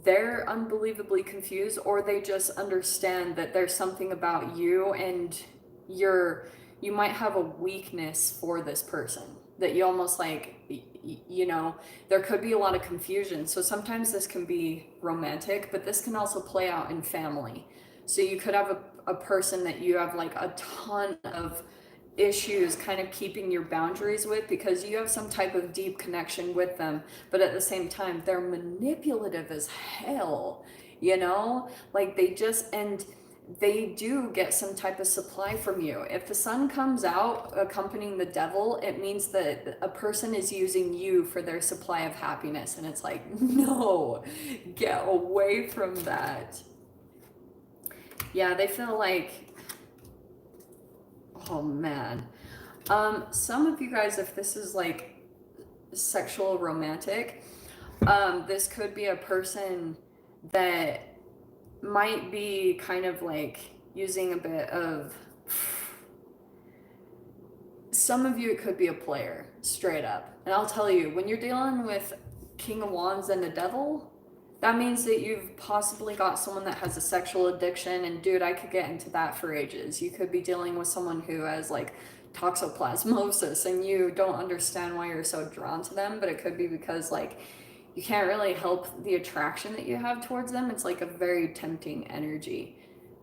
they're unbelievably confused, or they just understand that there's something about you and you might have a weakness for this person that you almost like, you know, there could be a lot of confusion. So sometimes this can be romantic, but this can also play out in family. So you could have a person that you have like a ton of issues kind of keeping your boundaries with, because you have some type of deep connection with them, but at the same time they're manipulative as hell, you know, like they do get some type of supply from you. If the sun comes out accompanying the devil, it means that a person is using you for their supply of happiness, and it's like, no, get away from that. Yeah, they feel like, oh man. Some of you guys, if this is like sexual romantic, this could be a person that might be kind of like using a bit of, some of you, it could be a player, straight up. And I'll tell you, when you're dealing with King of Wands and the devil, that means that you've possibly got someone that has a sexual addiction. And dude, I could get into that for ages. You could be dealing with someone who has like toxoplasmosis and you don't understand why you're so drawn to them, but it could be because like you can't really help the attraction that you have towards them. It's like a very tempting energy,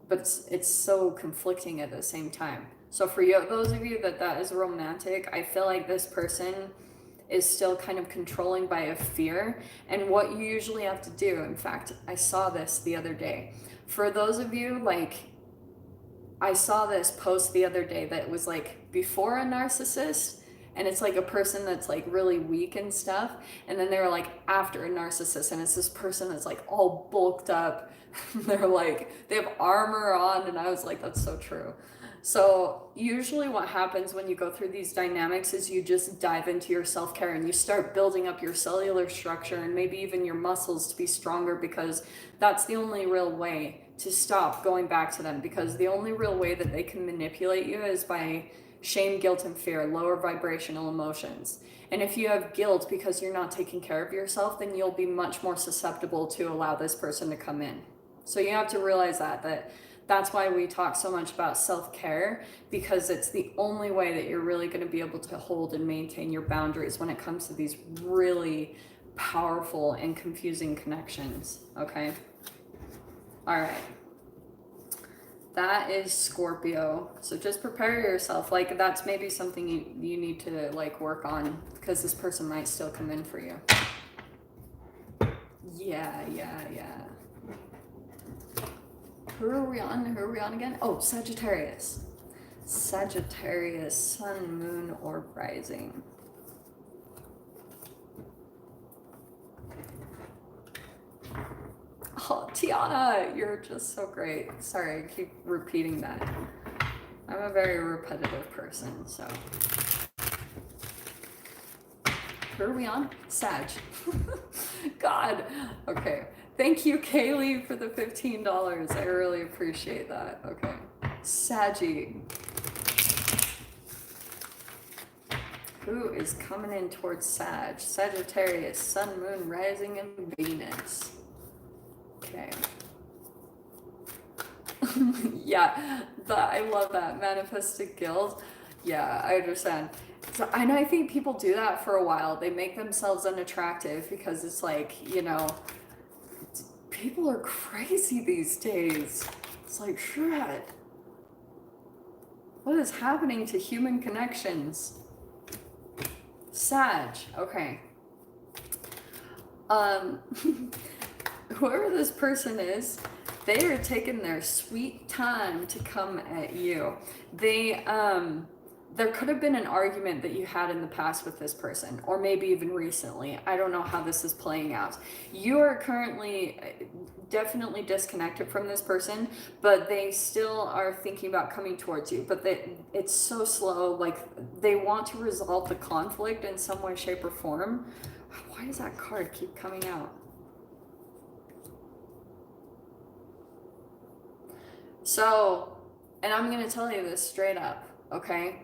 but it's so conflicting at the same time. So for you, those of you that is romantic, I feel like this person is still kind of controlling by a fear. And what you usually have to do, in fact, I saw this the other day. For those of you, like, I saw this post the other day that was like before a narcissist, and it's like a person that's like really weak and stuff, and then they were like after a narcissist, and it's this person that's like all bulked up. They're like, they have armor on, and I was like, that's so true. So usually what happens when you go through these dynamics is you just dive into your self-care and you start building up your cellular structure and maybe even your muscles to be stronger, because that's the only real way to stop going back to them, because the only real way that they can manipulate you is by shame, guilt, and fear, lower vibrational emotions. And if you have guilt because you're not taking care of yourself, then you'll be much more susceptible to allow this person to come in. So you have to realize that's why we talk so much about self-care, because it's the only way that you're really going to be able to hold and maintain your boundaries when it comes to these really powerful and confusing connections. Okay. All right. That is Scorpio. So just prepare yourself. Like, that's maybe something you need to like work on, because this person might still come in for you. Yeah. Who are we on? Who are we on again? Oh, Sagittarius. Sagittarius, sun, moon, or rising. Oh, Tiana, you're just so great. Sorry, I keep repeating that. I'm a very repetitive person, so. Who are we on? Sag. God. Okay. Thank you, Kaylee, for the $15. I really appreciate that. Okay. Saggy. Who is coming in towards Sag? Sagittarius, Sun, Moon, Rising, and Venus. Okay. Yeah, I love that. Manifested guilt. Yeah, I understand. So, and I think people do that for a while. They make themselves unattractive because it's like, people are crazy these days. It's like, shit. What is happening to human connections? Sag, okay. Whoever this person is, they are taking their sweet time to come at you. There could have been an argument that you had in the past with this person, or maybe even recently. I don't know how this is playing out. You are currently definitely disconnected from this person, but they still are thinking about coming towards you. But it's so slow. Like, they want to resolve the conflict in some way, shape, or form. Why does that card keep coming out? So, and I'm going to tell you this straight up, okay?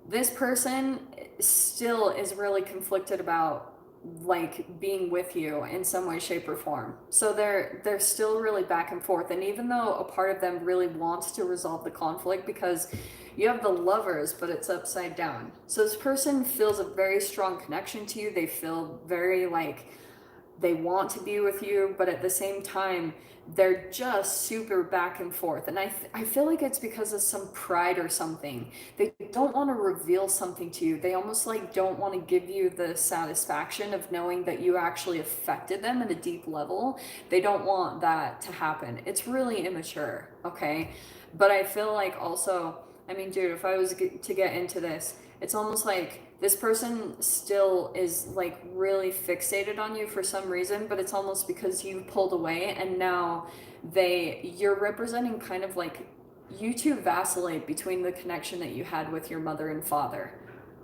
This person still is really conflicted about like being with you in some way, shape, or form. So they're still really back and forth. And even though a part of them really wants to resolve the conflict, because you have the Lovers, but it's upside down. So this person feels a very strong connection to you. They feel very like they want to be with you, but at the same time, they're just super back and forth. And I feel like it's because of some pride or something. They don't want to reveal something to you. They almost like don't want to give you the satisfaction of knowing that you actually affected them at a deep level. They don't want that to happen. It's really immature, okay? But I feel like also, I mean, dude, if I was to get into this, it's almost like this person still is like really fixated on you for some reason, but it's almost because you pulled away and now you're representing kind of like you two vacillate between the connection that you had with your mother and father.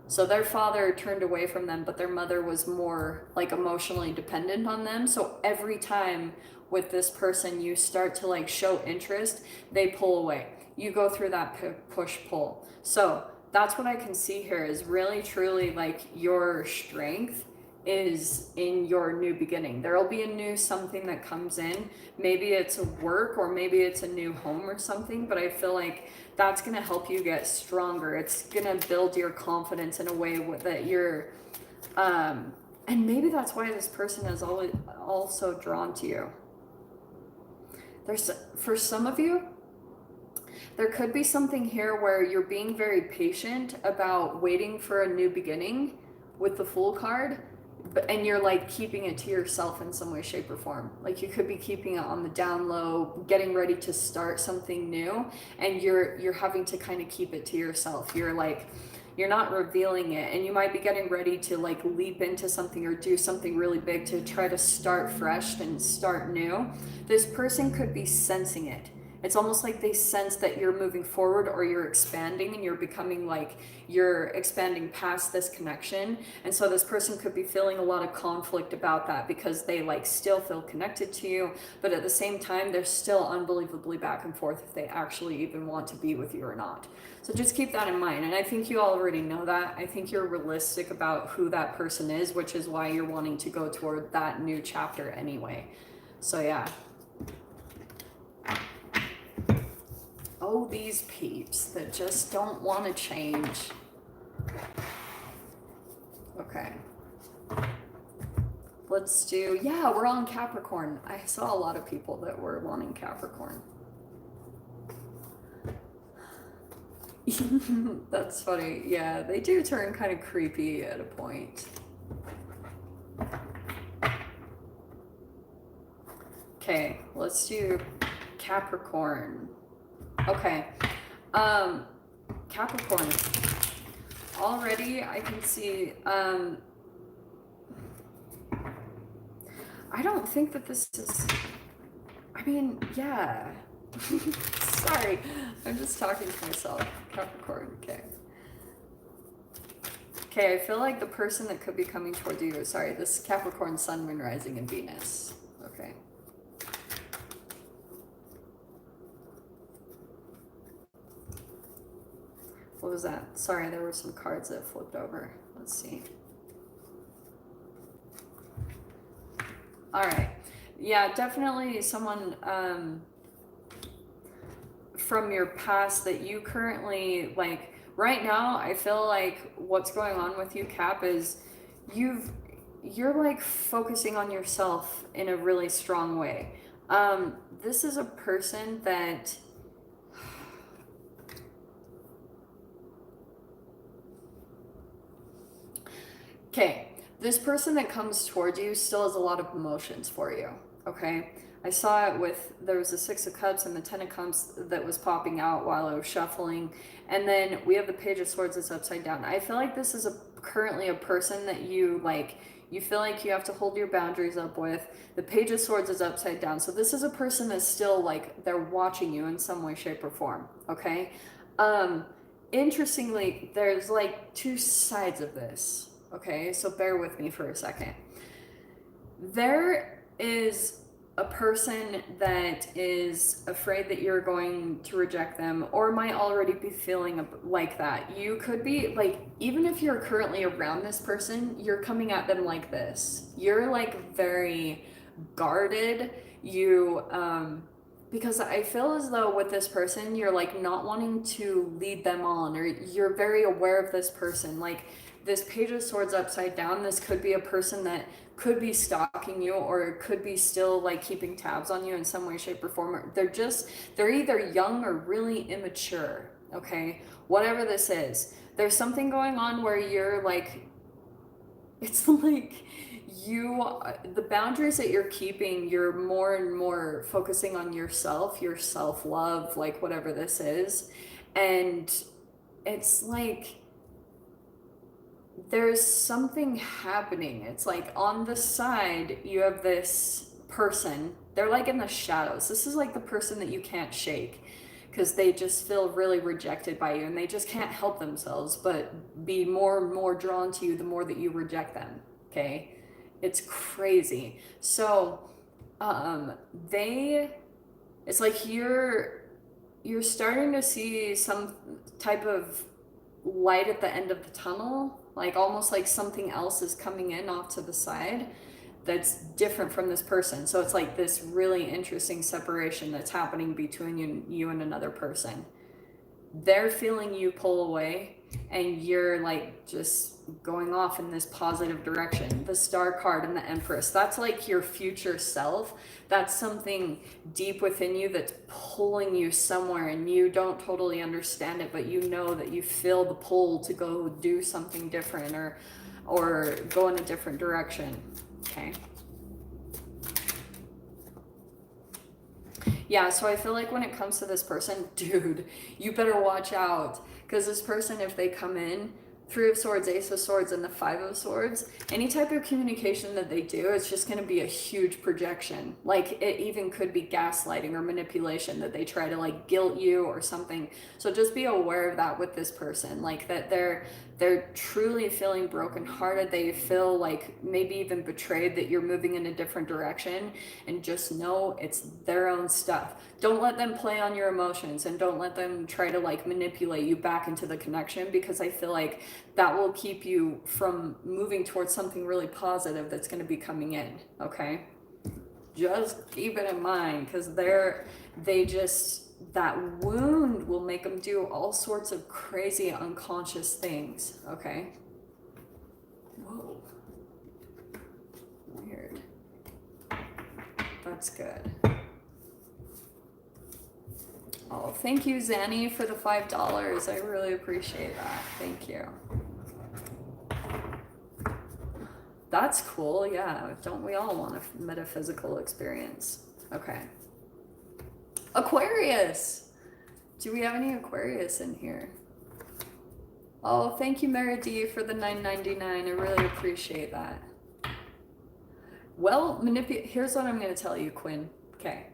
So their father turned away from them, but their mother was more like emotionally dependent on them. So every time with this person you start to like show interest, they pull away. You go through that push pull. So that's what I can see here is really truly like your strength is in your new beginning. There'll be a new something that comes in. Maybe it's a work or maybe it's a new home or something, but I feel like that's going to help you get stronger. It's going to build your confidence in a way that you're and maybe that's why this person is always also drawn to you. There's, for some of you, there could be something here where you're being very patient about waiting for a new beginning with the Fool card, and you're like keeping it to yourself in some way, shape, or form. Like you could be keeping it on the down low, getting ready to start something new, and you're having to kind of keep it to yourself. You're not revealing it, and you might be getting ready to like leap into something or do something really big to try to start fresh and start new. This person could be sensing it. It's almost like they sense that you're moving forward or you're expanding and you're becoming like you're expanding past this connection. And so this person could be feeling a lot of conflict about that because they like still feel connected to you, but at the same time, they're still unbelievably back and forth if they actually even want to be with you or not. So just keep that in mind. And I think you already know that. I think you're realistic about who that person is, which is why you're wanting to go toward that new chapter anyway. So yeah. Oh, these peeps that just don't want to change. Okay. Let's do, yeah, we're on Capricorn. I saw a lot of people that were wanting Capricorn. That's funny. Yeah, they do turn kind of creepy at a point. Okay, let's do Capricorn. Okay. Capricorn. Already I can see, I don't think that this is, I mean, yeah. Sorry, I'm just talking to myself. Capricorn, okay. Okay, I feel like the person that could be coming toward you, sorry, this Capricorn, Sun, Moon, Rising, and Venus. Okay. What was that? Sorry, there were some cards that flipped over. Let's see. All right. Yeah, definitely someone from your past that you currently, like, right now, I feel like what's going on with you, Cap, is you're like focusing on yourself in a really strong way. This is a person that okay, this person that comes towards you still has a lot of emotions for you, okay? I saw it with, there was the Six of Cups and the Ten of Cups that was popping out while I was shuffling. And then we have the Page of Swords that's upside down. I feel like this is currently a person that you like, you feel like you have to hold your boundaries up with. The Page of Swords is upside down. So this is a person that's still like, they're watching you in some way, shape, or form, okay? Interestingly, there's like two sides of this, okay? So bear with me for a second. There is a person that is afraid that you're going to reject them or might already be feeling like that. You could be like, even if you're currently around this person, you're coming at them like this. You're like very guarded. Because I feel as though with this person, you're like not wanting to lead them on, or you're very aware of this person. Like this Page of Swords upside down, this could be a person that could be stalking you or could be still like keeping tabs on you in some way, shape, or form. They're either young or really immature, okay? Whatever this is. There's something going on where you're like, it's like the boundaries that you're keeping, you're more and more focusing on yourself, your self-love, like whatever this is. And it's like there's something happening. It's like on the side you have this person, they're like in the shadows. This is like the person that you can't shake because they just feel really rejected by you and they just can't help themselves but be more and more drawn to you the more that you reject them. Okay, it's crazy. So it's like you're starting to see some type of light at the end of the tunnel, like almost like something else is coming in off to the side that's different from this person. So it's like this really interesting separation that's happening between you and another person. They're feeling you pull away and you're like just going off in this positive direction. The Star card and the Empress, that's like your future self. That's something deep within you that's pulling you somewhere and you don't totally understand it, but you know that you feel the pull to go do something different or go in a different direction. Okay. Yeah, so I feel like when it comes to this person, dude, you better watch out. Because this person, if they come in, Three of Swords, Ace of Swords, and the Five of Swords, any type of communication that they do, it's just going to be a huge projection. Like, it even could be gaslighting or manipulation that they try to, like, guilt you or something. So just be aware of that with this person. Like, that they're truly feeling brokenhearted. They feel like maybe even betrayed that you're moving in a different direction. And just know it's their own stuff. Don't let them play on your emotions and don't let them try to like manipulate you back into the connection, because I feel like that will keep you from moving towards something really positive that's going to be coming in. Okay, just keep it in mind, because that wound will make them do all sorts of crazy unconscious things. Okay. Whoa, weird. That's good. Oh, thank you, Zanny, for the $5. I really appreciate that. Thank you. That's cool. Yeah, don't we all want a metaphysical experience? Okay. Aquarius. Do we have any Aquarius in here? Oh, thank you, Mary D, for the $9.99. I really appreciate that. Well, here's what I'm going to tell you, Quinn. Okay.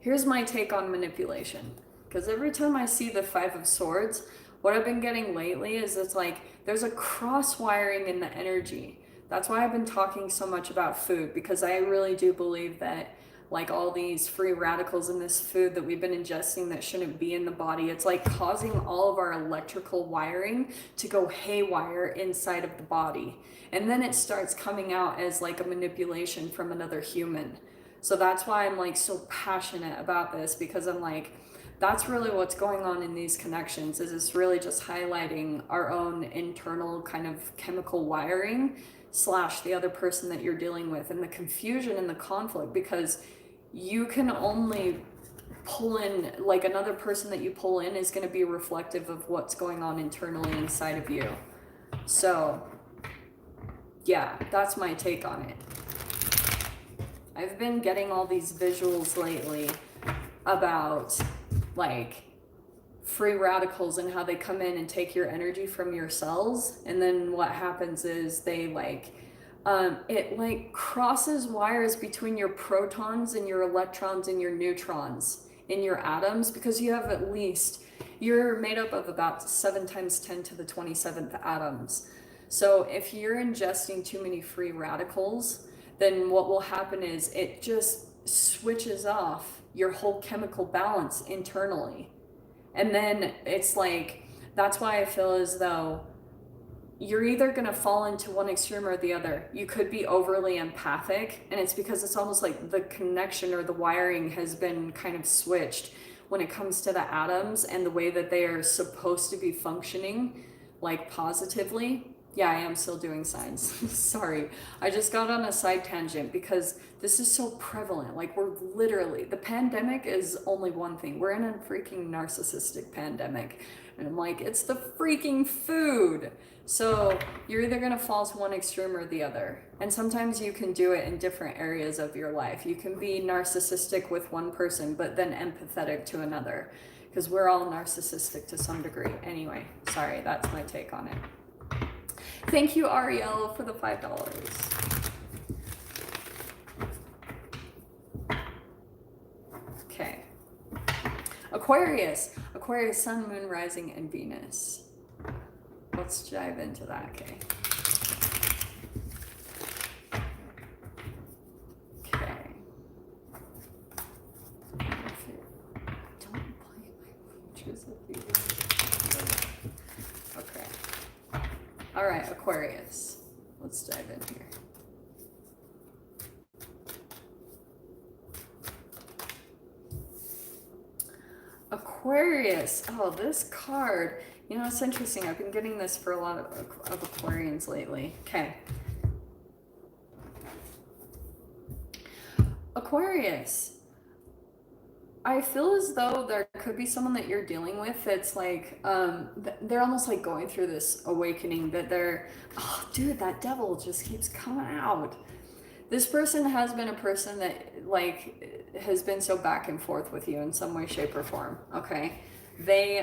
Here's my take on manipulation. Because every time I see the Five of Swords, what I've been getting lately is it's like there's a cross wiring in the energy. That's why I've been talking so much about food, because I really do believe that like all these free radicals in this food that we've been ingesting that shouldn't be in the body, it's like causing all of our electrical wiring to go haywire inside of the body. And then it starts coming out as like a manipulation from another human. So that's why I'm like so passionate about this, because I'm like, that's really what's going on in these connections, is it's really just highlighting our own internal kind of chemical wiring slash the other person that you're dealing with, and the confusion and the conflict, because you can only pull in, like another person that you pull in is going to be reflective of what's going on internally inside of you. So yeah, that's my take on it. I've been getting all these visuals lately about like free radicals and how they come in and take your energy from your cells, and then what happens is they like it like crosses wires between your protons and your electrons and your neutrons in your atoms, because you have at least, you're made up of about 7 times 10 to the 27th atoms. So if you're ingesting too many free radicals, then what will happen is it just switches off your whole chemical balance internally. And then it's like, that's why I feel as though you're either going to fall into one extreme or the other. You could be overly empathic, and it's because it's almost like the connection or the wiring has been kind of switched when it comes to the atoms and the way that they are supposed to be functioning, like positively. Yeah, I am still doing signs. Sorry. I just got on a side tangent because this is so prevalent. Like, we're literally, the pandemic is only one thing. We're in a freaking narcissistic pandemic. And I'm like, it's the freaking food. So you're either going to fall to one extreme or the other. And sometimes you can do it in different areas of your life. You can be narcissistic with one person, but then empathetic to another. Because we're all narcissistic to some degree. Anyway, sorry, that's my take on it. Thank you, Ariel, for the $5. Okay. Aquarius. Aquarius, Sun, Moon, Rising, and Venus. Let's dive into that, okay. Okay. Don't play my features of you. Okay. All right, Aquarius. Let's dive in here. Aquarius. Oh, this card. You know, it's interesting. I've been getting this for a lot of Aquarians lately. Okay. Aquarius. I feel as though there could be someone that you're dealing with that's like, they're almost like going through this awakening that they're, oh, dude, that devil just keeps coming out. This person has been a person that like has been so back and forth with you in some way, shape, or form. Okay. They,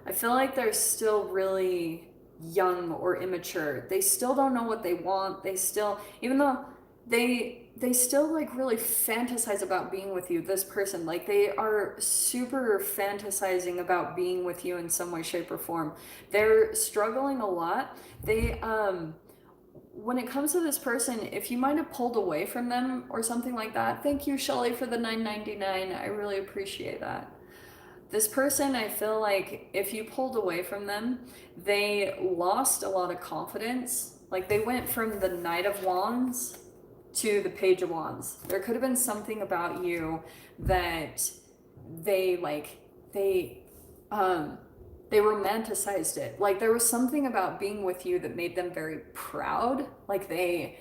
I feel like they're still really young or immature. They still don't know what they want. They still, even though they still like really fantasize about being with you, this person, like they are super fantasizing about being with you in some way, shape, or form. They're struggling a lot. They when it comes to this person, if you might have pulled away from them or something like that, thank you, Shelly, for the $9.99. I really appreciate that. This person, I feel like if you pulled away from them, they lost a lot of confidence. Like they went from the Knight of Wands to the Page of Wands. There could have been something about you that they romanticized it. Like there was something about being with you that made them very proud. Like they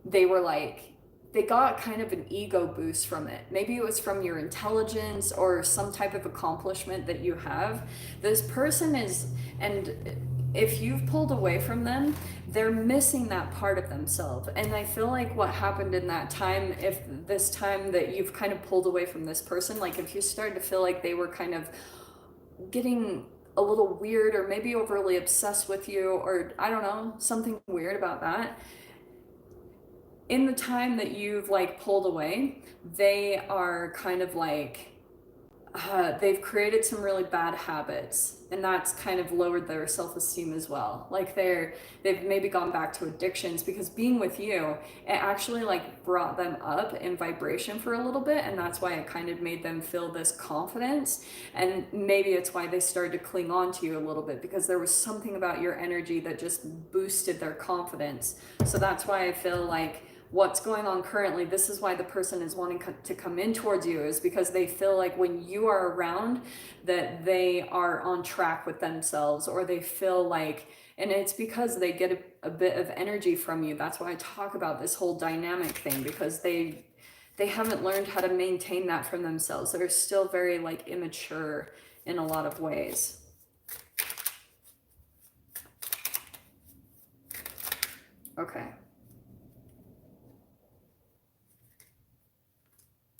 were like, they got kind of an ego boost from it. Maybe it was from your intelligence or some type of accomplishment that you have. This person is, and if you've pulled away from them, they're missing that part of themselves. And I feel like what happened in that time, if this time that you've kind of pulled away from this person, like if you started to feel like they were kind of getting a little weird or maybe overly obsessed with you, or I don't know, something weird about that, in the time that you've like pulled away, they are kind of like they've created some really bad habits, and that's kind of lowered their self-esteem as well. Like they've maybe gone back to addictions, because being with you, it actually like brought them up in vibration for a little bit, and that's why it kind of made them feel this confidence. And maybe it's why they started to cling on to you a little bit, because there was something about your energy that just boosted their confidence. So that's why I feel like what's going on currently, this is why the person is wanting to come in towards you, is because they feel like when you are around that they are on track with themselves, or they feel like, and it's because they get a bit of energy from you. That's why I talk about this whole dynamic thing, because they haven't learned how to maintain that from themselves. They're still very like immature in a lot of ways. Okay.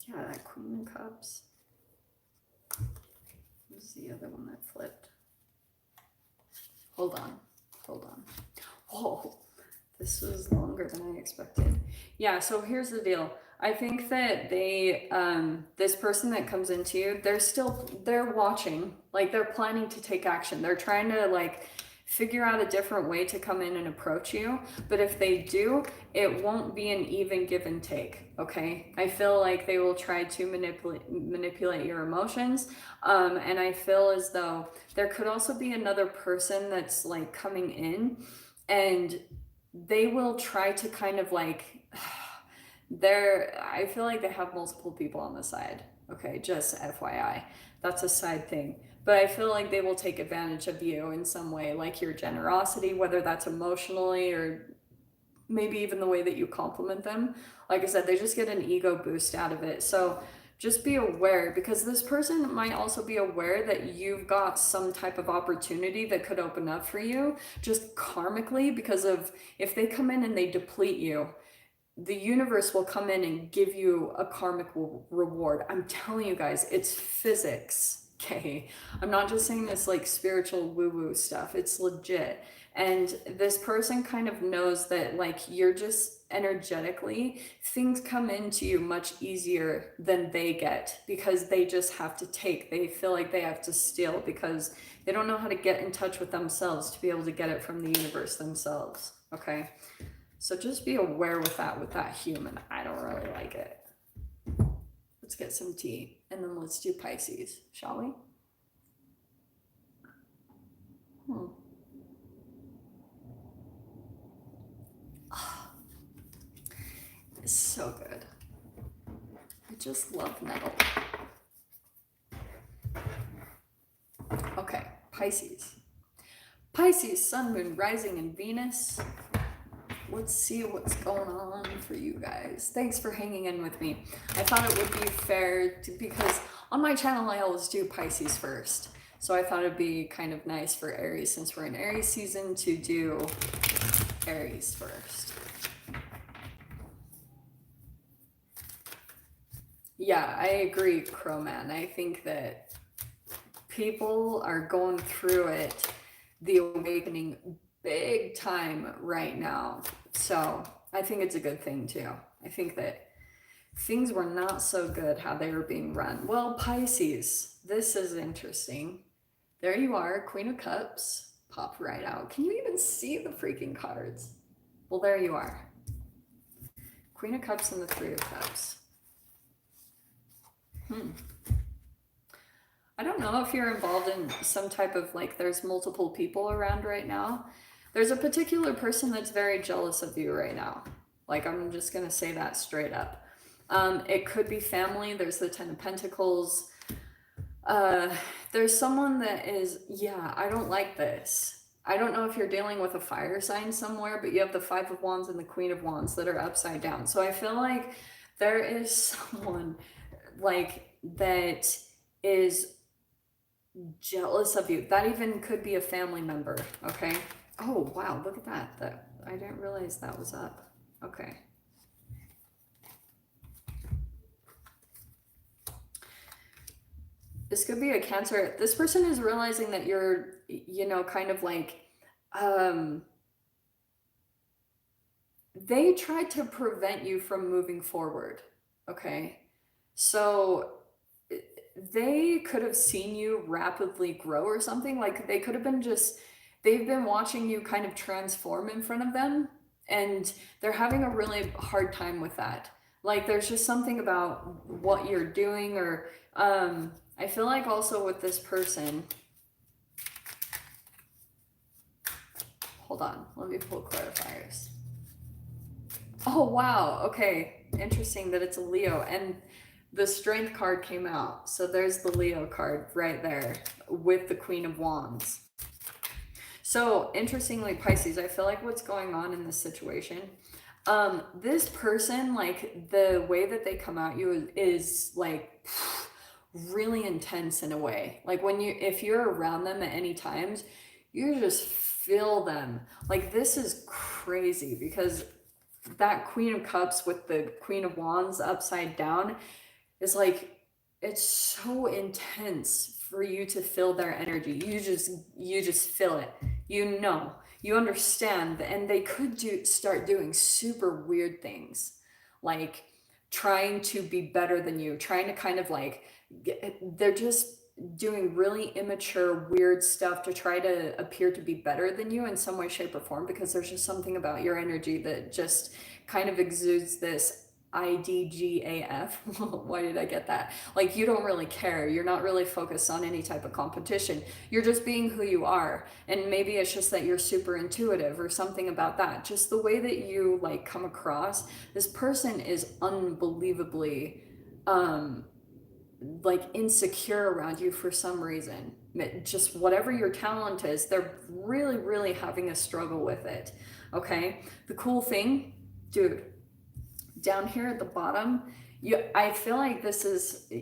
Yeah, that Queen of Cups. Who's the other one that flipped? Hold on. Whoa, this was longer than I expected. Yeah, so here's the deal. I think that they, this person that comes into you, they're watching, like they're planning to take action. They're trying to like figure out a different way to come in and approach you. But if they do, it won't be an even give and take, okay? I feel like they will try to manipulate your emotions. And I feel as though there could also be another person that's like coming in, and they will try to kind of like, I feel like they have multiple people on the side. Okay, just FYI. That's a side thing. But I feel like they will take advantage of you in some way, like your generosity, whether that's emotionally or maybe even the way that you compliment them. Like I said, they just get an ego boost out of it. So just be aware, because this person might also be aware that you've got some type of opportunity that could open up for you just karmically, because of if they come in and they deplete you, the universe will come in and give you a karmic reward. I'm telling you guys, it's physics. Okay, I'm not just saying this like spiritual woo-woo stuff. It's legit. And this person kind of knows that like you're just energetically, things come into you much easier than they get, because they just have to take. They feel like they have to steal, because they don't know how to get in touch with themselves to be able to get it from the universe themselves. Okay. So just be aware with that human. I don't really like it. Let's get some tea, and then let's do Pisces, shall we? Oh, it's so good. I just love metal. Okay, Pisces. Pisces, Sun, Moon, Rising, and Venus. Let's see what's going on for you guys. Thanks for hanging in with me. I thought it would be fair because on my channel I always do Pisces first. So I thought it'd be kind of nice for Aries, since we're in Aries season, to do Aries first. Yeah, I agree, Crowman. I think that people are going through it, the awakening, big time right now. So I think it's a good thing too. I think that things were not so good how they were being run. Well, Pisces, this is interesting. There you are, Queen of Cups, pop right out. Can you even see the freaking cards? Well, there you are. Queen of Cups and the Three of Cups. I don't know if you're involved in some type of like, there's multiple people around right now. There's a particular person that's very jealous of you right now. Like, I'm just going to say that straight up. It could be family. There's the Ten of Pentacles. There's someone that is, yeah, I don't like this. I don't know if you're dealing with a fire sign somewhere, but you have the Five of Wands and the Queen of Wands that are upside down. So I feel like there is someone like that is jealous of you. That even could be a family member, okay? Oh, wow, look at that. I didn't realize that was up. Okay. This could be a Cancer. This person is realizing that you're, kind of like, um, they tried to prevent you from moving forward, okay? So they could have seen you rapidly grow or something. Like they could have been just, they've been watching you kind of transform in front of them, and they're having a really hard time with that. Like there's just something about what you're doing, or I feel like also with this person, hold on, let me pull clarifiers. Oh wow, okay, interesting that it's a Leo, and the Strength card came out, so there's the Leo card right there with the Queen of Wands. So interestingly, Pisces, I feel like what's going on in this situation, this person, like the way that they come at you is like really intense in a way. Like when you, if you're around them at any times, you just feel them. Like this is crazy because that Queen of Cups with the Queen of Wands upside down is like, it's so intense for you to feel their energy. You just feel it. You understand, and they could start doing super weird things, like trying to be better than you, trying to kind of like they're just doing really immature, weird stuff to try to appear to be better than you in some way, shape, or form, because there's just something about your energy that just kind of exudes this IDGAF. Why did I get that? Like, you don't really care. You're not really focused on any type of competition. You're just being who you are. And maybe it's just that you're super intuitive or something about that. Just the way that you like come across, this person is unbelievably like insecure around you for some reason. Just whatever your talent is, they're really, really having a struggle with it. Okay. The cool thing, dude, down here at the bottom, I feel like this is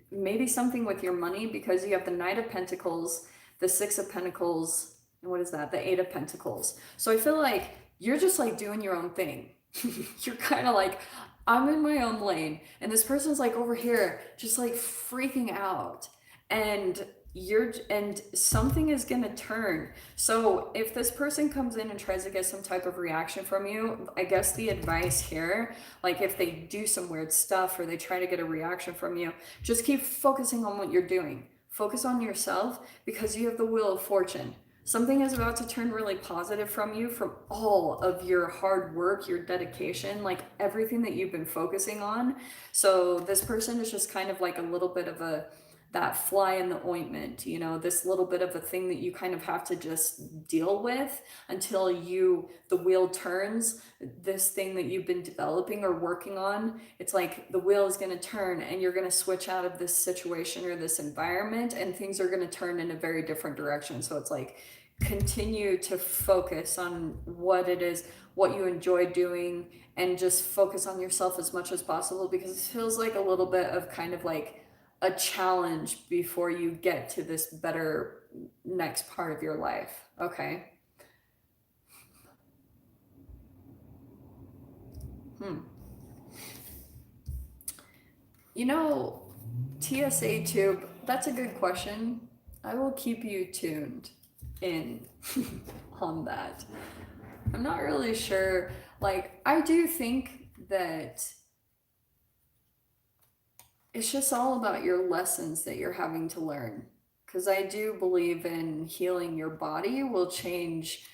maybe something with your money, because you have the Knight of Pentacles, the Six of Pentacles, and what is that? The Eight of Pentacles. So I feel like you're just like doing your own thing. You're kind of like, I'm in my own lane, and this person's like over here just like freaking out, and something is going to turn. So if this person comes in and tries to get some type of reaction from you, I guess the advice here, like if they do some weird stuff or they try to get a reaction from you, just keep focusing on what you're doing. Focus on yourself, because you have the Wheel of Fortune. Something is about to turn really positive from you, from all of your hard work, your dedication, like everything that you've been focusing on. So this person is just kind of like a little bit of that fly in the ointment, this little bit of a thing that you kind of have to just deal with until the wheel turns. This thing that you've been developing or working on, it's like the wheel is going to turn and you're going to switch out of this situation or this environment, and things are going to turn in a very different direction. So it's like, continue to focus on what it is, what you enjoy doing, and just focus on yourself as much as possible, because it feels like a little bit of kind of like a challenge before you get to this better next part of your life. Okay. You know, TSA tube, that's a good question. I will keep you tuned in on that. I'm not really sure. Like, I do think that it's just all about your lessons that you're having to learn. Because I do believe in healing your body will change,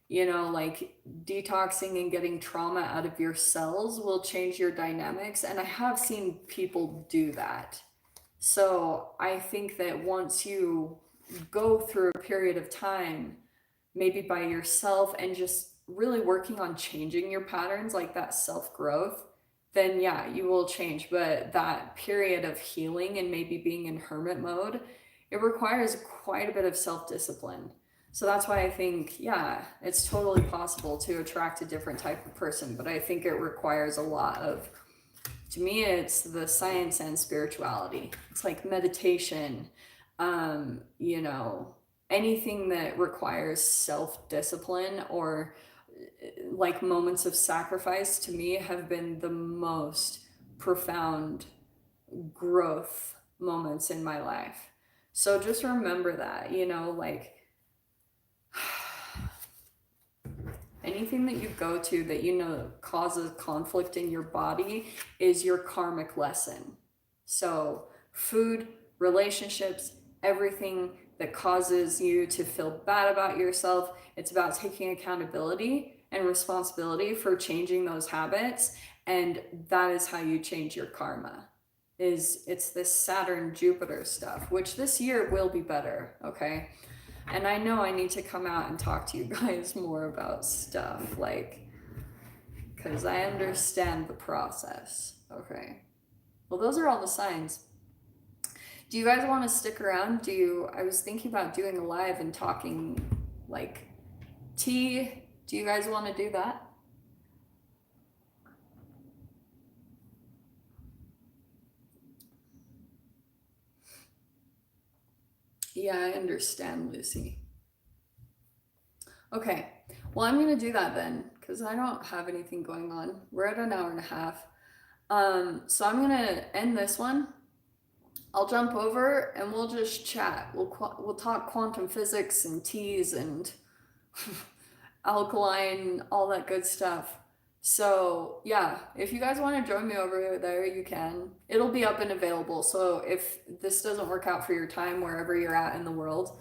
like detoxing and getting trauma out of your cells will change your dynamics. And I have seen people do that. So I think that once you go through a period of time, maybe by yourself, and just really working on changing your patterns, like that self growth, then yeah, you will change. But that period of healing and maybe being in hermit mode, it requires quite a bit of self discipline. So that's why I think, yeah, it's totally possible to attract a different type of person. But I think it requires a lot of, to me, it's the science and spirituality. It's like meditation, You know, anything that requires self-discipline or like moments of sacrifice to me have been the most profound growth moments in my life. So just remember that, you know, like anything that you go to that you know causes conflict in your body is your karmic lesson. So, food, relationships, everything that causes you to feel bad about yourself, it's about taking accountability and responsibility for changing those habits, and that is how you change your karma. It's this Saturn Jupiter stuff, which this year will be better, okay? And I know I need to come out and talk to you guys more about stuff, like, because I understand the process. Okay. Well, those are all the signs. Do you guys want to stick around? I was thinking about doing a live and talking, like, tea. Do you guys want to do that? Yeah, I understand, Lucy. Okay. Well, I'm going to do that then, because I don't have anything going on. We're at an hour and a half. So I'm gonna end this one. I'll jump over and we'll just chat. We'll talk quantum physics and teas and alkaline, all that good stuff. So yeah, if you guys want to join me over there, you can. It'll be up and available. So if this doesn't work out for your time wherever you're at in the world,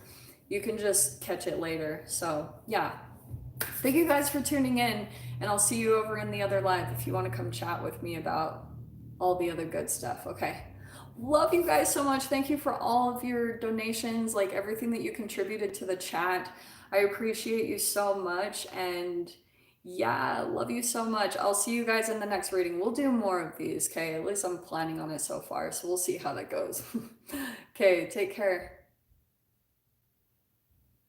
you can just catch it later. So yeah, thank you guys for tuning in, and I'll see you over in the other live if you want to come chat with me about all the other good stuff. Okay. Love you guys so much. Thank you for all of your donations, like everything that you contributed to the chat. I appreciate you so much. And yeah, love you so much. I'll see you guys in the next reading. We'll do more of these, okay? At least I'm planning on it so far. So we'll see how that goes. Okay, take care.